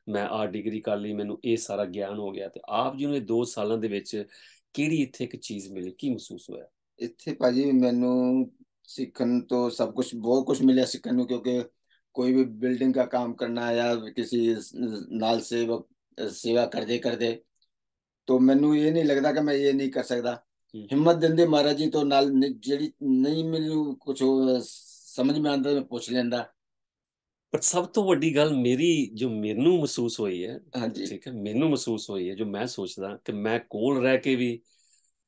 ਮੈਂ ਆ ਡਿਗਰੀ ਕਰ ਲਈ, ਮੈਨੂੰ ਇਹ ਸਾਰਾ ਗਿਆਨ ਹੋ ਗਿਆ, ਤੇ ਆਪ ਜੀ ਨੂੰ ਇਹ 2 ਸਾਲਾਂ ਦੇ ਵਿੱਚ ਕਿਹੜੀ ਇੱਥੇ ਇੱਕ ਚੀਜ਼ ਮਿਲੀ, ਕੀ ਮਹਿਸੂਸ ਹੋਇਆ? ਇੱਥੇ ਭਾਜੀ ਮੈਨੂੰ ਸਿੱਖਣ ਤੋਂ ਸਭ ਕੁਝ, ਬਹੁਤ ਕੁਝ ਮਿਲਿਆ ਸਿੱਖਣ ਨੂੰ, ਕਿਉਂਕਿ ਕੋਈ ਵੀ ਬਿल्डिंग का काम करना या किसी ਨਾਲ सेवा ਕਰਦੇ ਕਰਦੇ तो ਮੈਨੂੰ ਇਹ ਨਹੀਂ ਲੱਗਦਾ ਕਿ ਮੈਂ ਇਹ ਨਹੀਂ ਕਰ ਸਕਦਾ। ਹਿੰਮਤ ਦਿੰਦੇ ਮਹਾਰਾਜ ਜੀ ਤੋਂ, ਨਾਲ ਜਿਹੜੀ ਨਹੀਂ ਮੈਨੂੰ ਕੁਝ ਸਮਝ ਮੈਂ ਆਉਂਦਾ ਮੈਂ ਪੁੱਛ ਲੈਂਦਾ। ਪਰ ਸਭ ਤੋਂ ਵੱਡੀ ਗੱਲ ਮੇਰੀ ਜੋ ਮੈਨੂੰ ਮਹਿਸੂਸ ਹੋਈ ਹੈ, ਹਾਂਜੀ ਠੀਕ ਹੈ, ਮੈਨੂੰ ਮਹਿਸੂਸ ਹੋਈ ਹੈ, ਜੋ ਮੈਂ ਸੋਚਦਾ ਕਿ ਮੈਂ ਕੋਲ ਰਹਿ ਕੇ ਵੀ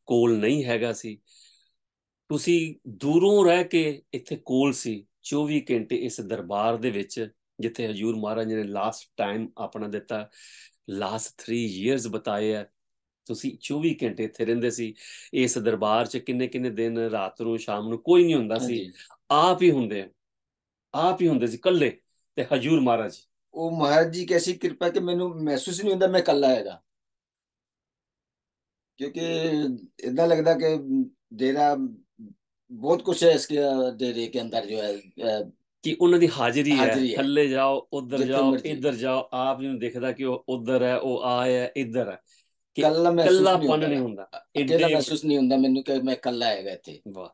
ਕੋਲ ਨਹੀਂ ਹੈਗਾ ਸੀ, ਤੁਸੀਂ ਦੂਰੋਂ ਰਹਿ ਕੇ ਇੱਥੇ ਕੋਲ ਸੀ 24 ਘੰਟੇ ਇਸ ਦਰਬਾਰ ਦੇ ਵਿੱਚ, ਜਿੱਥੇ ਹਜੂਰ ਮਹਾਰਾਜ ਜੀ ਨੇ ਲਾਸਟ ਟਾਈਮ ਆਪਣਾ ਦਿੱਤਾ, ਲਾਸਟ 3 ਇਅਰਸ ਬਤਾਏ ਆ, ਤੁਸੀਂ 24 ਘੰਟੇ ਇੱਥੇ ਰਹਿੰਦੇ ਸੀ ਇਸ ਦਰਬਾਰ 'ਚ, ਕਿੰਨੇ ਕਿੰਨੇ ਦਿਨ, ਰਾਤ ਨੂੰ ਸ਼ਾਮ ਨੂੰ ਕੋਈ ਨਹੀਂ ਹੁੰਦਾ ਸੀ, ਆਪ ਹੀ ਹੁੰਦੇ ਸੀ ਇਕੱਲੇ, ਤੇ ਹਜੂਰ ਮਹਾਰਾਜ। ਉਹ ਮਹਾਰਾਜ ਜੀ ਕੈਸੀ ਕਿਰਪਾ ਕਿ ਮੈਨੂੰ ਮਹਿਸੂਸ ਨਹੀਂ ਹੁੰਦਾ ਮੈਂ ਇਕੱਲਾ ਹੈਗਾ, क्योंकि इतना लगता कि डेरा बहुत कुछ है इसके, डेरे के अंदर जो है ਕਿ ਉਹਨਾਂ ਦੀ ਹਾਜ਼ਰੀ ਹੈ, ਹਾਜ਼ਰੀ ਹੈ। ਥੱਲੇ ਜਾਓ, ਉਧਰ ਜਿੱਥੇ ਜਾਓ, ਮਰਜ਼ੀ। ਇੱਧਰ ਜਾਓ, ਆਪ ਜੀ ਨੂੰ ਦਿਖਦਾ ਕਿ ਉਹ ਉਧਰ ਹੈ, ਉਹ ਆਇਆ ਇੱਧਰ ਹੈ, ਕਿ ਕੱਲਾ ਮਹਿਸੂਸ ਇਕੱਲਾਪਨ ਨਹੀਂ ਹੁੰਦਾ, ਅਕੇਲਾ ਮਹਿਸੂਸ ਨਹੀਂ ਹੁੰਦਾ ਮੈਨੂੰ ਕਿ ਮੈਂ ਇਕੱਲਾ ਹੈਗਾ ਇੱਥੇ। ਵਾਹ।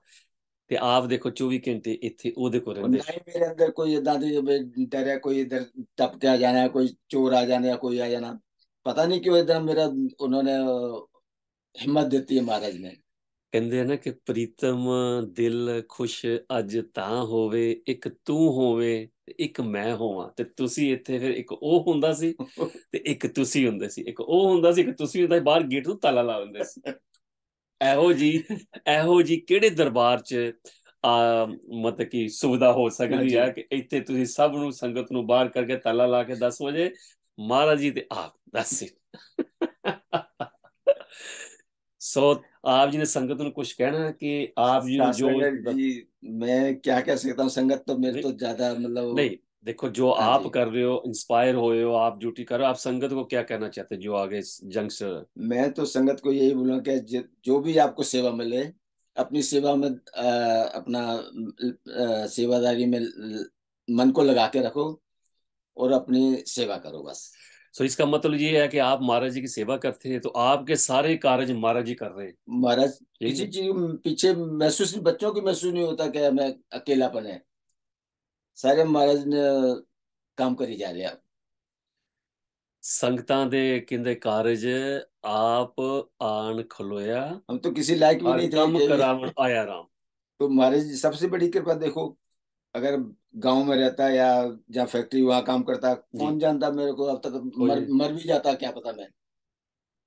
ਤੇ ਆਪ ਦੇਖੋ 24 ਘੰਟੇ ਇੱਥੇ ਉਹਦੇ ਕੋਲ ਰਹਿੰਦੇ, ਨਹੀਂ ਮੇਰੇ ਅੰਦਰ ਕੋਈ ਇਦਾਂ ਦੀ ਡਰ ਹੈ, ਕੋਈ ਇਧਰ ਟੱਪ ਕੇ ਆ ਜਾਣਾ है, कोई चोर आ जाना, कोई आ जाना, पता नहीं क्यों इधर मेरा उन्होंने हिम्मत देती है महाराज ने। ਕਹਿੰਦੇ ਆ ਨਾ ਕਿ ਪ੍ਰੀਤਮ ਦਿਲ ਖੁਸ਼ ਅੱਜ ਤਾਂ ਹੋਵੇ, ਇੱਕ ਤੂੰ ਹੋਵੇ ਤੇ ਇੱਕ ਮੈਂ ਹੋਵਾਂ, ਤੇ ਤੁਸੀਂ ਇੱਥੇ ਫਿਰ ਇੱਕ ਉਹ ਹੁੰਦਾ ਸੀ ਤੇ ਇੱਕ ਤੁਸੀਂ ਹੁੰਦੇ ਸੀ, ਇੱਕ ਉਹ ਹੁੰਦਾ ਸੀ, ਇੱਕ ਤੁਸੀਂ ਹੁੰਦਾ ਸੀ, ਬਾਹਰ ਗੇਟ ਨੂੰ ਤਾਲਾ ਲਾ ਦਿੰਦੇ ਸੀ। ਇਹੋ ਜੀ ਕਿਹੜੇ ਦਰਬਾਰ 'ਚ ਮਤਲਬ ਕਿ ਸੁਵਿਧਾ ਹੋ ਸਕਦੀ ਹੈ ਕਿ ਇੱਥੇ ਤੁਸੀਂ ਸਭ ਨੂੰ, ਸੰਗਤ ਨੂੰ ਬਾਹਰ ਕਰਕੇ ਤਾਲਾ ਲਾ ਕੇ 10 ਵਜੇ ਮਹਾਰਾਜ ਜੀ ਤੇ ਆਪ ਦੱਸ। सो आप जी ने संगत को कुछ कहना है कि आप जी ने जो जी मैं क्या कह सकता हूँ, संगत तो मेरे तो ज्यादा मतलब नहीं, देखो जो आप कर रहे हो, इंस्पायर हुए हो, आप ड्यूटी कर रहे हो, आप संगत को क्या कहना चाहते हो जो आगे यंगस्टर? मैं तो संगत को यही बोलूंगा कि जो भी आपको सेवा मिले, अपनी सेवा में अपना सेवादारी में मन को लगा के रखो और अपनी सेवा करो बस। सो इसका मतलब ये है कि आप महाराज जी की सेवा करते हैं तो आपके सारे कार्य महाराज जी कर रहे हैं। महाराज किसी चीज पीछे महसूस, बच्चों की महसूस नहीं होता कि मैं अकेलापन है, सारे महाराज ने काम करी जा रहे हैं। संगतां दे किंदे कारज आप आन खलोया, हम तो किसी लायक भी नहीं थे, काम करावन आया राम। तो महाराज सबसे बड़ी कृपा देखो, अगर गांव में रहता या जहाँ फैक्ट्री वहां काम करता, कौन जानता मेरे को, अब तक मर भी जाता क्या पता मैं।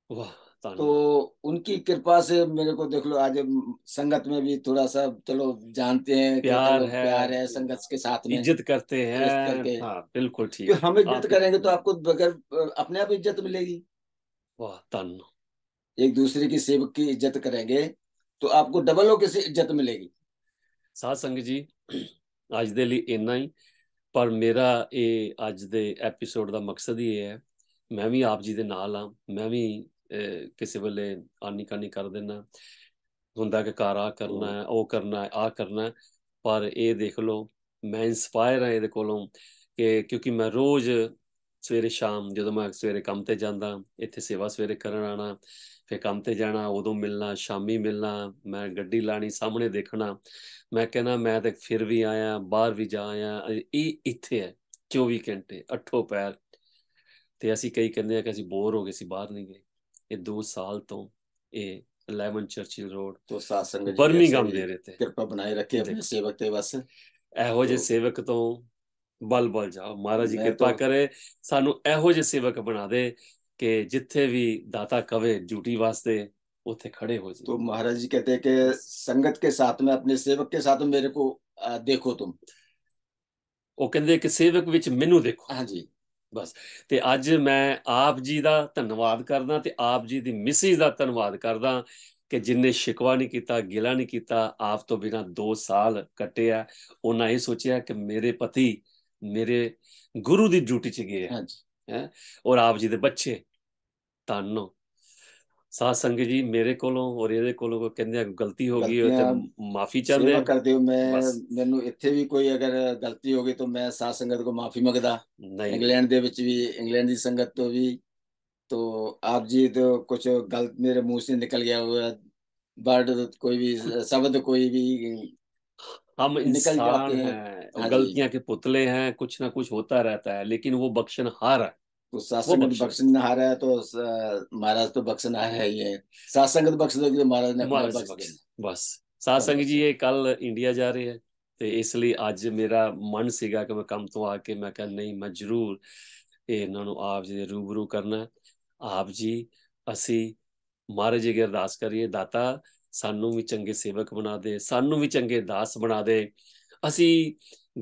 वाह। तो उनकी कृपा से मेरे को देख लो आज संगत में भी थोड़ा सा चलो जानते हैं, प्यार है संगत के साथ में, इज्जत करते हैं। करके हाँ बिल्कुल ठीक। हम इज्जत करेंगे तो आपको बगैर अपने आप इज्जत मिलेगी। वाह धन। एक दूसरे की सेवक की इज्जत करेंगे तो आपको डबल हो किसी इज्जत मिलेगी। साध संगत जी ਅੱਜ ਦੇ ਲਈ ਇੰਨਾ ਹੀ, ਪਰ ਮੇਰਾ ਇਹ ਅੱਜ ਦੇ ਐਪੀਸੋਡ ਦਾ ਮਕਸਦ ਹੀ ਇਹ ਹੈ, ਮੈਂ ਵੀ ਆਪ ਜੀ ਦੇ ਨਾਲ ਆ, ਮੈਂ ਵੀ ਕਿਸੇ ਵੇਲੇ ਆਨੀ ਕਾਨੀ ਕਰ ਦੇਣਾ ਹੁੰਦਾ ਕਿ ਘਰ ਆ ਕਰਨਾ ਹੈ, ਉਹ ਕਰਨਾ ਹੈ, ਆ ਕਰਨਾ ਹੈ, ਪਰ ਇਹ ਦੇਖ ਲਓ ਮੈਂ ਇੰਸਪਾਇਰ ਹਾਂ ਇਹਦੇ ਕੋਲੋਂ ਕਿ ਕਿਉਂਕਿ ਮੈਂ ਰੋਜ਼ ਸਵੇਰੇ ਸ਼ਾਮ ਜਦੋਂ ਮੈਂ ਸਵੇਰੇ ਕੰਮ ਤੇ ਜਾਂਦਾ, ਇੱਥੇ ਸੇਵਾ ਸਵੇਰੇ ਕਰਨ ਆਣਾ, ਫਿਰ ਕੰਮ ਤੇ ਜਾਣਾ, ਉਦੋਂ ਮਿਲਣਾ, ਸ਼ਾਮੀ ਮਿਲਣਾ, ਮੈਂ ਗੱਡੀ ਲਾਣੀ, ਸਾਹਮਣੇ ਦੇਖਣਾ, ਮੈਂ ਕਹਿੰਦਾ ਮੈਂ ਤੇ ਫਿਰ ਵੀ ਆਇਆ, ਬਾਹਰ ਵੀ ਜਾ ਆਇਆ, ਇਹ ਇੱਥੇ ਹੈ 24 ਘੰਟੇ 8 ਪੈਰ। ਤੇ ਅਸੀਂ ਕਈ ਕਹਿੰਦੇ ਆ ਕਿ ਅਸੀਂ ਬੋਰ ਹੋ ਗਏ ਸੀ, ਬਾਹਰ ਨਹੀਂ ਗਏ। ਇਹ 2 ਸਾਲ ਤੋਂ ਇਹ 11 ਚਰਚਿਲ ਰੋਡ तो सासंग ਬਰਮਿੰਘਮ ਦੇ ਰਹੇ ਤੇ कृपा बनाए रखे अपने सेवक ते बस। ਇਹੋ ਜਿਹੇ ਸੇਵਕ ਤੋਂ ਬਲ ਜਾਓ, ਮਹਾਰਾਜ ਜੀ ਕਿਰਪਾ ਕਰੇ ਸਾਨੂੰ ਇਹੋ ਜਿਹੇ ਸੇਵਕ ਬਣਾ ਦੇ ਕਿ ਜਿੱਥੇ ਵੀ ਦਾਤਾ ਕਵੇ ਡਿਊਟੀ ਵਾਸਤੇ ਉੱਥੇ ਖੜੇ ਹੋ ਜਾਏ। तो महाराज जी कहते हैं कि संगत के साथ में, अपने सेवक के साथ में मेरे को देखो तुम। ਉਹ ਕਹਿੰਦੇ ਕਿ ਸੇਵਕ ਵਿੱਚ ਮੈਨੂੰ ਦੇਖੋ। ਹਾਂਜੀ ਬਸ। ਤੇ ਅੱਜ ਮੈਂ ਆਪ ਜੀ ਦਾ ਧੰਨਵਾਦ ਕਰਦਾ ਤੇ ਆਪ ਜੀ ਦੀ ਮਿਸਿਸ ਦਾ ਧੰਨਵਾਦ ਕਰਦਾ ਕਿ ਜਿਨਨੇ ਸ਼ਿਕਵਾ ਨਹੀਂ ਕੀਤਾ, ਗਿਲਾ ਨਹੀਂ ਕੀਤਾ, ਆਪ ਤੋਂ ਬਿਨਾਂ 2 ਸਾਲ ਕੱਟੇ ਆ। ਉਹਨਾਂ ਇਹ ਸੋਚਿਆ ਕਿ ਮੇਰੇ ਪਤੀ मेरे गुरु दी ड्यूटी च गए हाँ जी। हैं और आप जी दे बच्चे धन हो। साध संगत जी मेरे कोलों और ਇਹਦੇ ਕੋਲੋਂ ਕੋਈ ਕਹਿੰਦੇ ਗਲਤੀ ਹੋ ਗਈ ਹੋਏ ਤੇ गलतियां ਮਾਫੀ ਚਾਹੁੰਦੇ सेवा ਆ करते हो, मैं ਬਸ। मैनू इत्थे भी कोई अगर गलती हो गई तो मैं साथ संगत को माफी मंगदा। नहीं नहीं इंग्लैंड दे विच भी, इंग्लैंड की संगत तो भी, तो आप जी तो कुछ गलत मेरे मुंह से निकल गया हुआ वर्ड, कोई भी शब्द कोई भी हम निकल इंसान जाते हैं। हैं और हाँ जी। गलतियां के पुतले हैं, कुछ ना कुछ होता रहता है, लेकिन वो बख्शनहार है। तो सात वो संगत बख्शे बख्शनहार है, तो महाराज तो बख्शनहार है ही है। सात संगत बख्श दोगे तो महाराज ने अपने आप महाराज बख्श बख्श देना। बस। साध बस संगत बस। जी ये कल इंडिया जा ਰਹੇ ਹੈ ਤੇ ਇਸ ਲਈ ਅੱਜ ਮੇਰਾ ਮਨ ਸੀਗਾ ਕਿ ਮੈਂ ਕੰਮ ਤੋਂ ਆ ਕੇ ਮੈਂ ਕਿਹਾ ਨਹੀਂ ਮੈਂ ਜ਼ਰੂਰ ਇਹਨਾਂ ਨੂੰ ਆਪ ਜੀ ਦੇ ਰੂਬਰੂ ਕਰਨਾ। ਆਪ ਜੀ ਅਸੀਂ ਮਹਾਰਾਜ ਜੀ ਅੱਗੇ ਅਰਦਾਸ ਕਰੀਏ, ਦਾਤਾ ਸਾਨੂੰ ਵੀ ਚੰਗੇ ਸੇਵਕ ਬਣਾ ਦੇ, ਸਾਨੂੰ ਵੀ ਚੰਗੇ ਦਾਸ ਬਣਾ ਦੇ, ਅਸੀਂ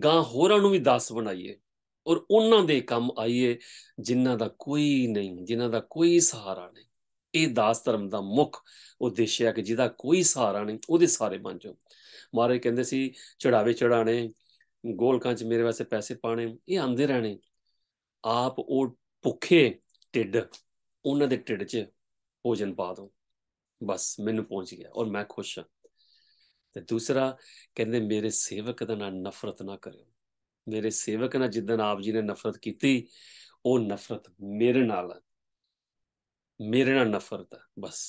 ਗਾਂ ਹੋਰਾਂ ਨੂੰ ਵੀ ਦਾਸ ਬਣਾਈਏ ਔਰ ਉਹਨਾਂ ਦੇ ਕੰਮ ਆਈਏ ਜਿਨ੍ਹਾਂ ਦਾ ਕੋਈ ਨਹੀਂ, ਜਿਨ੍ਹਾਂ ਦਾ ਕੋਈ ਸਹਾਰਾ ਨਹੀਂ। ਇਹ ਦਾਸ ਧਰਮ ਦਾ ਮੁੱਖ ਉਦੇਸ਼ ਹੈ ਕਿ ਜਿਹਦਾ ਕੋਈ ਸਹਾਰਾ ਨਹੀਂ ਉਹਦੇ ਸਾਰੇ ਬਣ ਜਾਓ। ਮਹਾਰਾਜ ਕਹਿੰਦੇ ਸੀ ਚੜਾਵੇ ਚੜਾਣੇ, ਗੋਲਕਾਂ 'ਚ ਮੇਰੇ ਵਾਸਤੇ ਪੈਸੇ ਪਾਣੇ, ਇਹ ਆਉਂਦੇ ਰਹਿਣੇ। ਆਪ ਉਹ ਭੁੱਖੇ ਢਿੱਡ ਉਹਨਾਂ ਦੇ ਢਿੱਡ 'ਚ ਭੋਜਨ ਪਾ ਦਿਓ, ਬਸ ਮੈਨੂੰ ਪਹੁੰਚ ਗਿਆ ਔਰ ਮੈਂ ਖੁਸ਼ ਹਾਂ। ਤੇ ਦੂਸਰਾ ਕਹਿੰਦੇ ਮੇਰੇ ਸੇਵਕ ਦਾ ਨਾਲ ਨਫ਼ਰਤ ਨਾ ਕਰਿਓ। ਮੇਰੇ ਸੇਵਕ ਨਾਲ ਜਿੱਦਣ ਆਪ ਜੀ ਨੇ ਨਫ਼ਰਤ ਕੀਤੀ, ਉਹ ਨਫ਼ਰਤ ਮੇਰੇ ਨਾਲ ਹੈ, ਮੇਰੇ ਨਾਲ ਨਫ਼ਰਤ ਹੈ ਬਸ।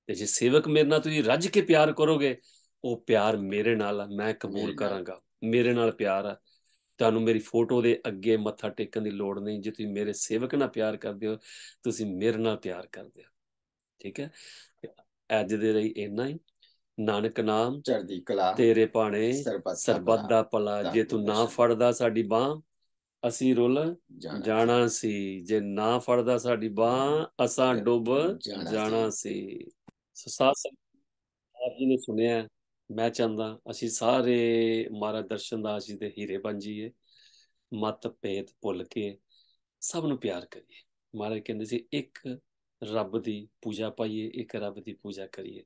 ਤੇ ਜੇ ਸੇਵਕ ਮੇਰੇ ਨਾਲ ਤੁਸੀਂ ਰੱਜ ਕੇ ਪਿਆਰ ਕਰੋਗੇ, ਉਹ ਪਿਆਰ ਮੇਰੇ ਨਾਲ ਆ, ਮੈਂ ਕਬੂਲ मेरे नाल। ਕਰਾਂਗਾ। ਮੇਰੇ ਨਾਲ ਪਿਆਰ ਆ, ਤੁਹਾਨੂੰ ਮੇਰੀ ਫੋਟੋ ਦੇ ਅੱਗੇ ਮੱਥਾ ਟੇਕਣ ਦੀ ਲੋੜ ਨਹੀਂ। ਜੇ ਤੁਸੀਂ ਮੇਰੇ ਸੇਵਕ ਨਾਲ ਪਿਆਰ ਕਰਦੇ ਹੋ, ਤੁਸੀਂ ਮੇਰੇ ਨਾਲ ਪਿਆਰ ਕਰਦੇ ਹੋ। ਠੀਕ ਹੈ, ਅੱਜ ਦੇ ਲਈ ਇੰਨਾ ਹੀ। ਨਾਨਕ ਨਾਮ चढ़दी कला ਤੇਰੇ ਭਾਣੇ सरबत दा ਸਰਬੱਤ भला ਦਾ ਭਲਾ। ਜੇ धन ਤੂੰ ਨਾ गुरदर्शन ਫੜਦਾ ਸਾਡੀ ਬਾਂਹ, ਅਸੀਂ ਰੁੱਲ जाना सी। ਜਾਣਾ ਸੀ। ਜੇ ਨਾ ਫੜਦਾ ਸਾਡੀ ਬਾਂਹ, ਅਸਾਂ ते ਡੁੱਬ जाना सी। ਜਾਣਾ ਸੀ। ਸੋ ਸਾਧ ਸੰਗਤ ਆਪ ਜੀ ਨੇ ਸੁਣਿਆ ਹੈ। ਮੈਂ ਚਾਹੁੰਦਾ ਅਸੀਂ ਸਾਰੇ ਮਹਾਰਾਜ ਦਰਸ਼ਨ ਦਾਸ ਜੀ ਦੇ ਹੀਰੇ ਬਣ ਜਾਈਏ, ਮਤ ਭੇਦ ਭੁੱਲ ਕੇ ਸਭ ਨੂੰ ਪਿਆਰ ਕਰੀਏ। ਮਹਾਰਾਜ ਕਹਿੰਦੇ ਸੀ ਇੱਕ ਰੱਬ ਦੀ ਪੂਜਾ ਪਾਈਏ, ਇੱਕ ਰੱਬ ਦੀ ਪੂਜਾ ਕਰੀਏ,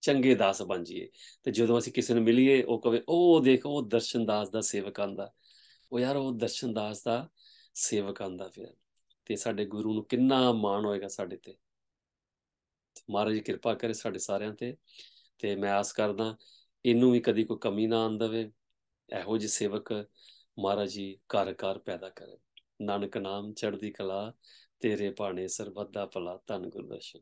ਚੰਗੇ ਦਾਸ ਬਣ ਜਾਈਏ। ਤੇ ਜਦੋਂ ਅਸੀਂ ਕਿਸੇ ਨੂੰ ਮਿਲੀਏ, ਉਹ ਕਵੇ ਉਹ ਦੇਖ ਉਹ ਦਰਸ਼ਨ ਦਾਸ ਦਾ ਸੇਵਕ ਆਂਦਾ, ਉਹ ਯਾਰ ਉਹ ਦਰਸ਼ਨ ਦਾਸ ਦਾ ਸੇਵਕ ਆਂਦਾ ਪਿਆ। ਤੇ ਸਾਡੇ ਗੁਰੂ ਨੂੰ ਕਿੰਨਾ ਮਾਣ ਹੋਏਗਾ ਸਾਡੇ ਤੇ। ਮਹਾਰਾਜ ਜੀ ਕਿਰਪਾ ਕਰੇ ਸਾਡੇ ਸਾਰਿਆਂ ਤੇ। ਤੇ ਮੈਂ ਆਸ ਕਰਦਾ ਇਹਨੂੰ ਵੀ ਕਦੀ ਕੋਈ ਕਮੀ ਨਾ ਆਉਣ ਦੇਵੇ। ਇਹੋ ਜਿਹੇ ਸੇਵਕ ਮਹਾਰਾਜ ਜੀ ਘਰ ਘਰ ਪੈਦਾ ਕਰੇ। ਨਾਨਕ ਨਾਮ ਚੜ੍ਹਦੀ ਕਲਾ, ਤੇਰੇ ਭਾਣੇ ਸਰਬੱਤ ਦਾ ਭਲਾ। ਧੰਨ ਗੁਰਦਰਸ਼ਨ।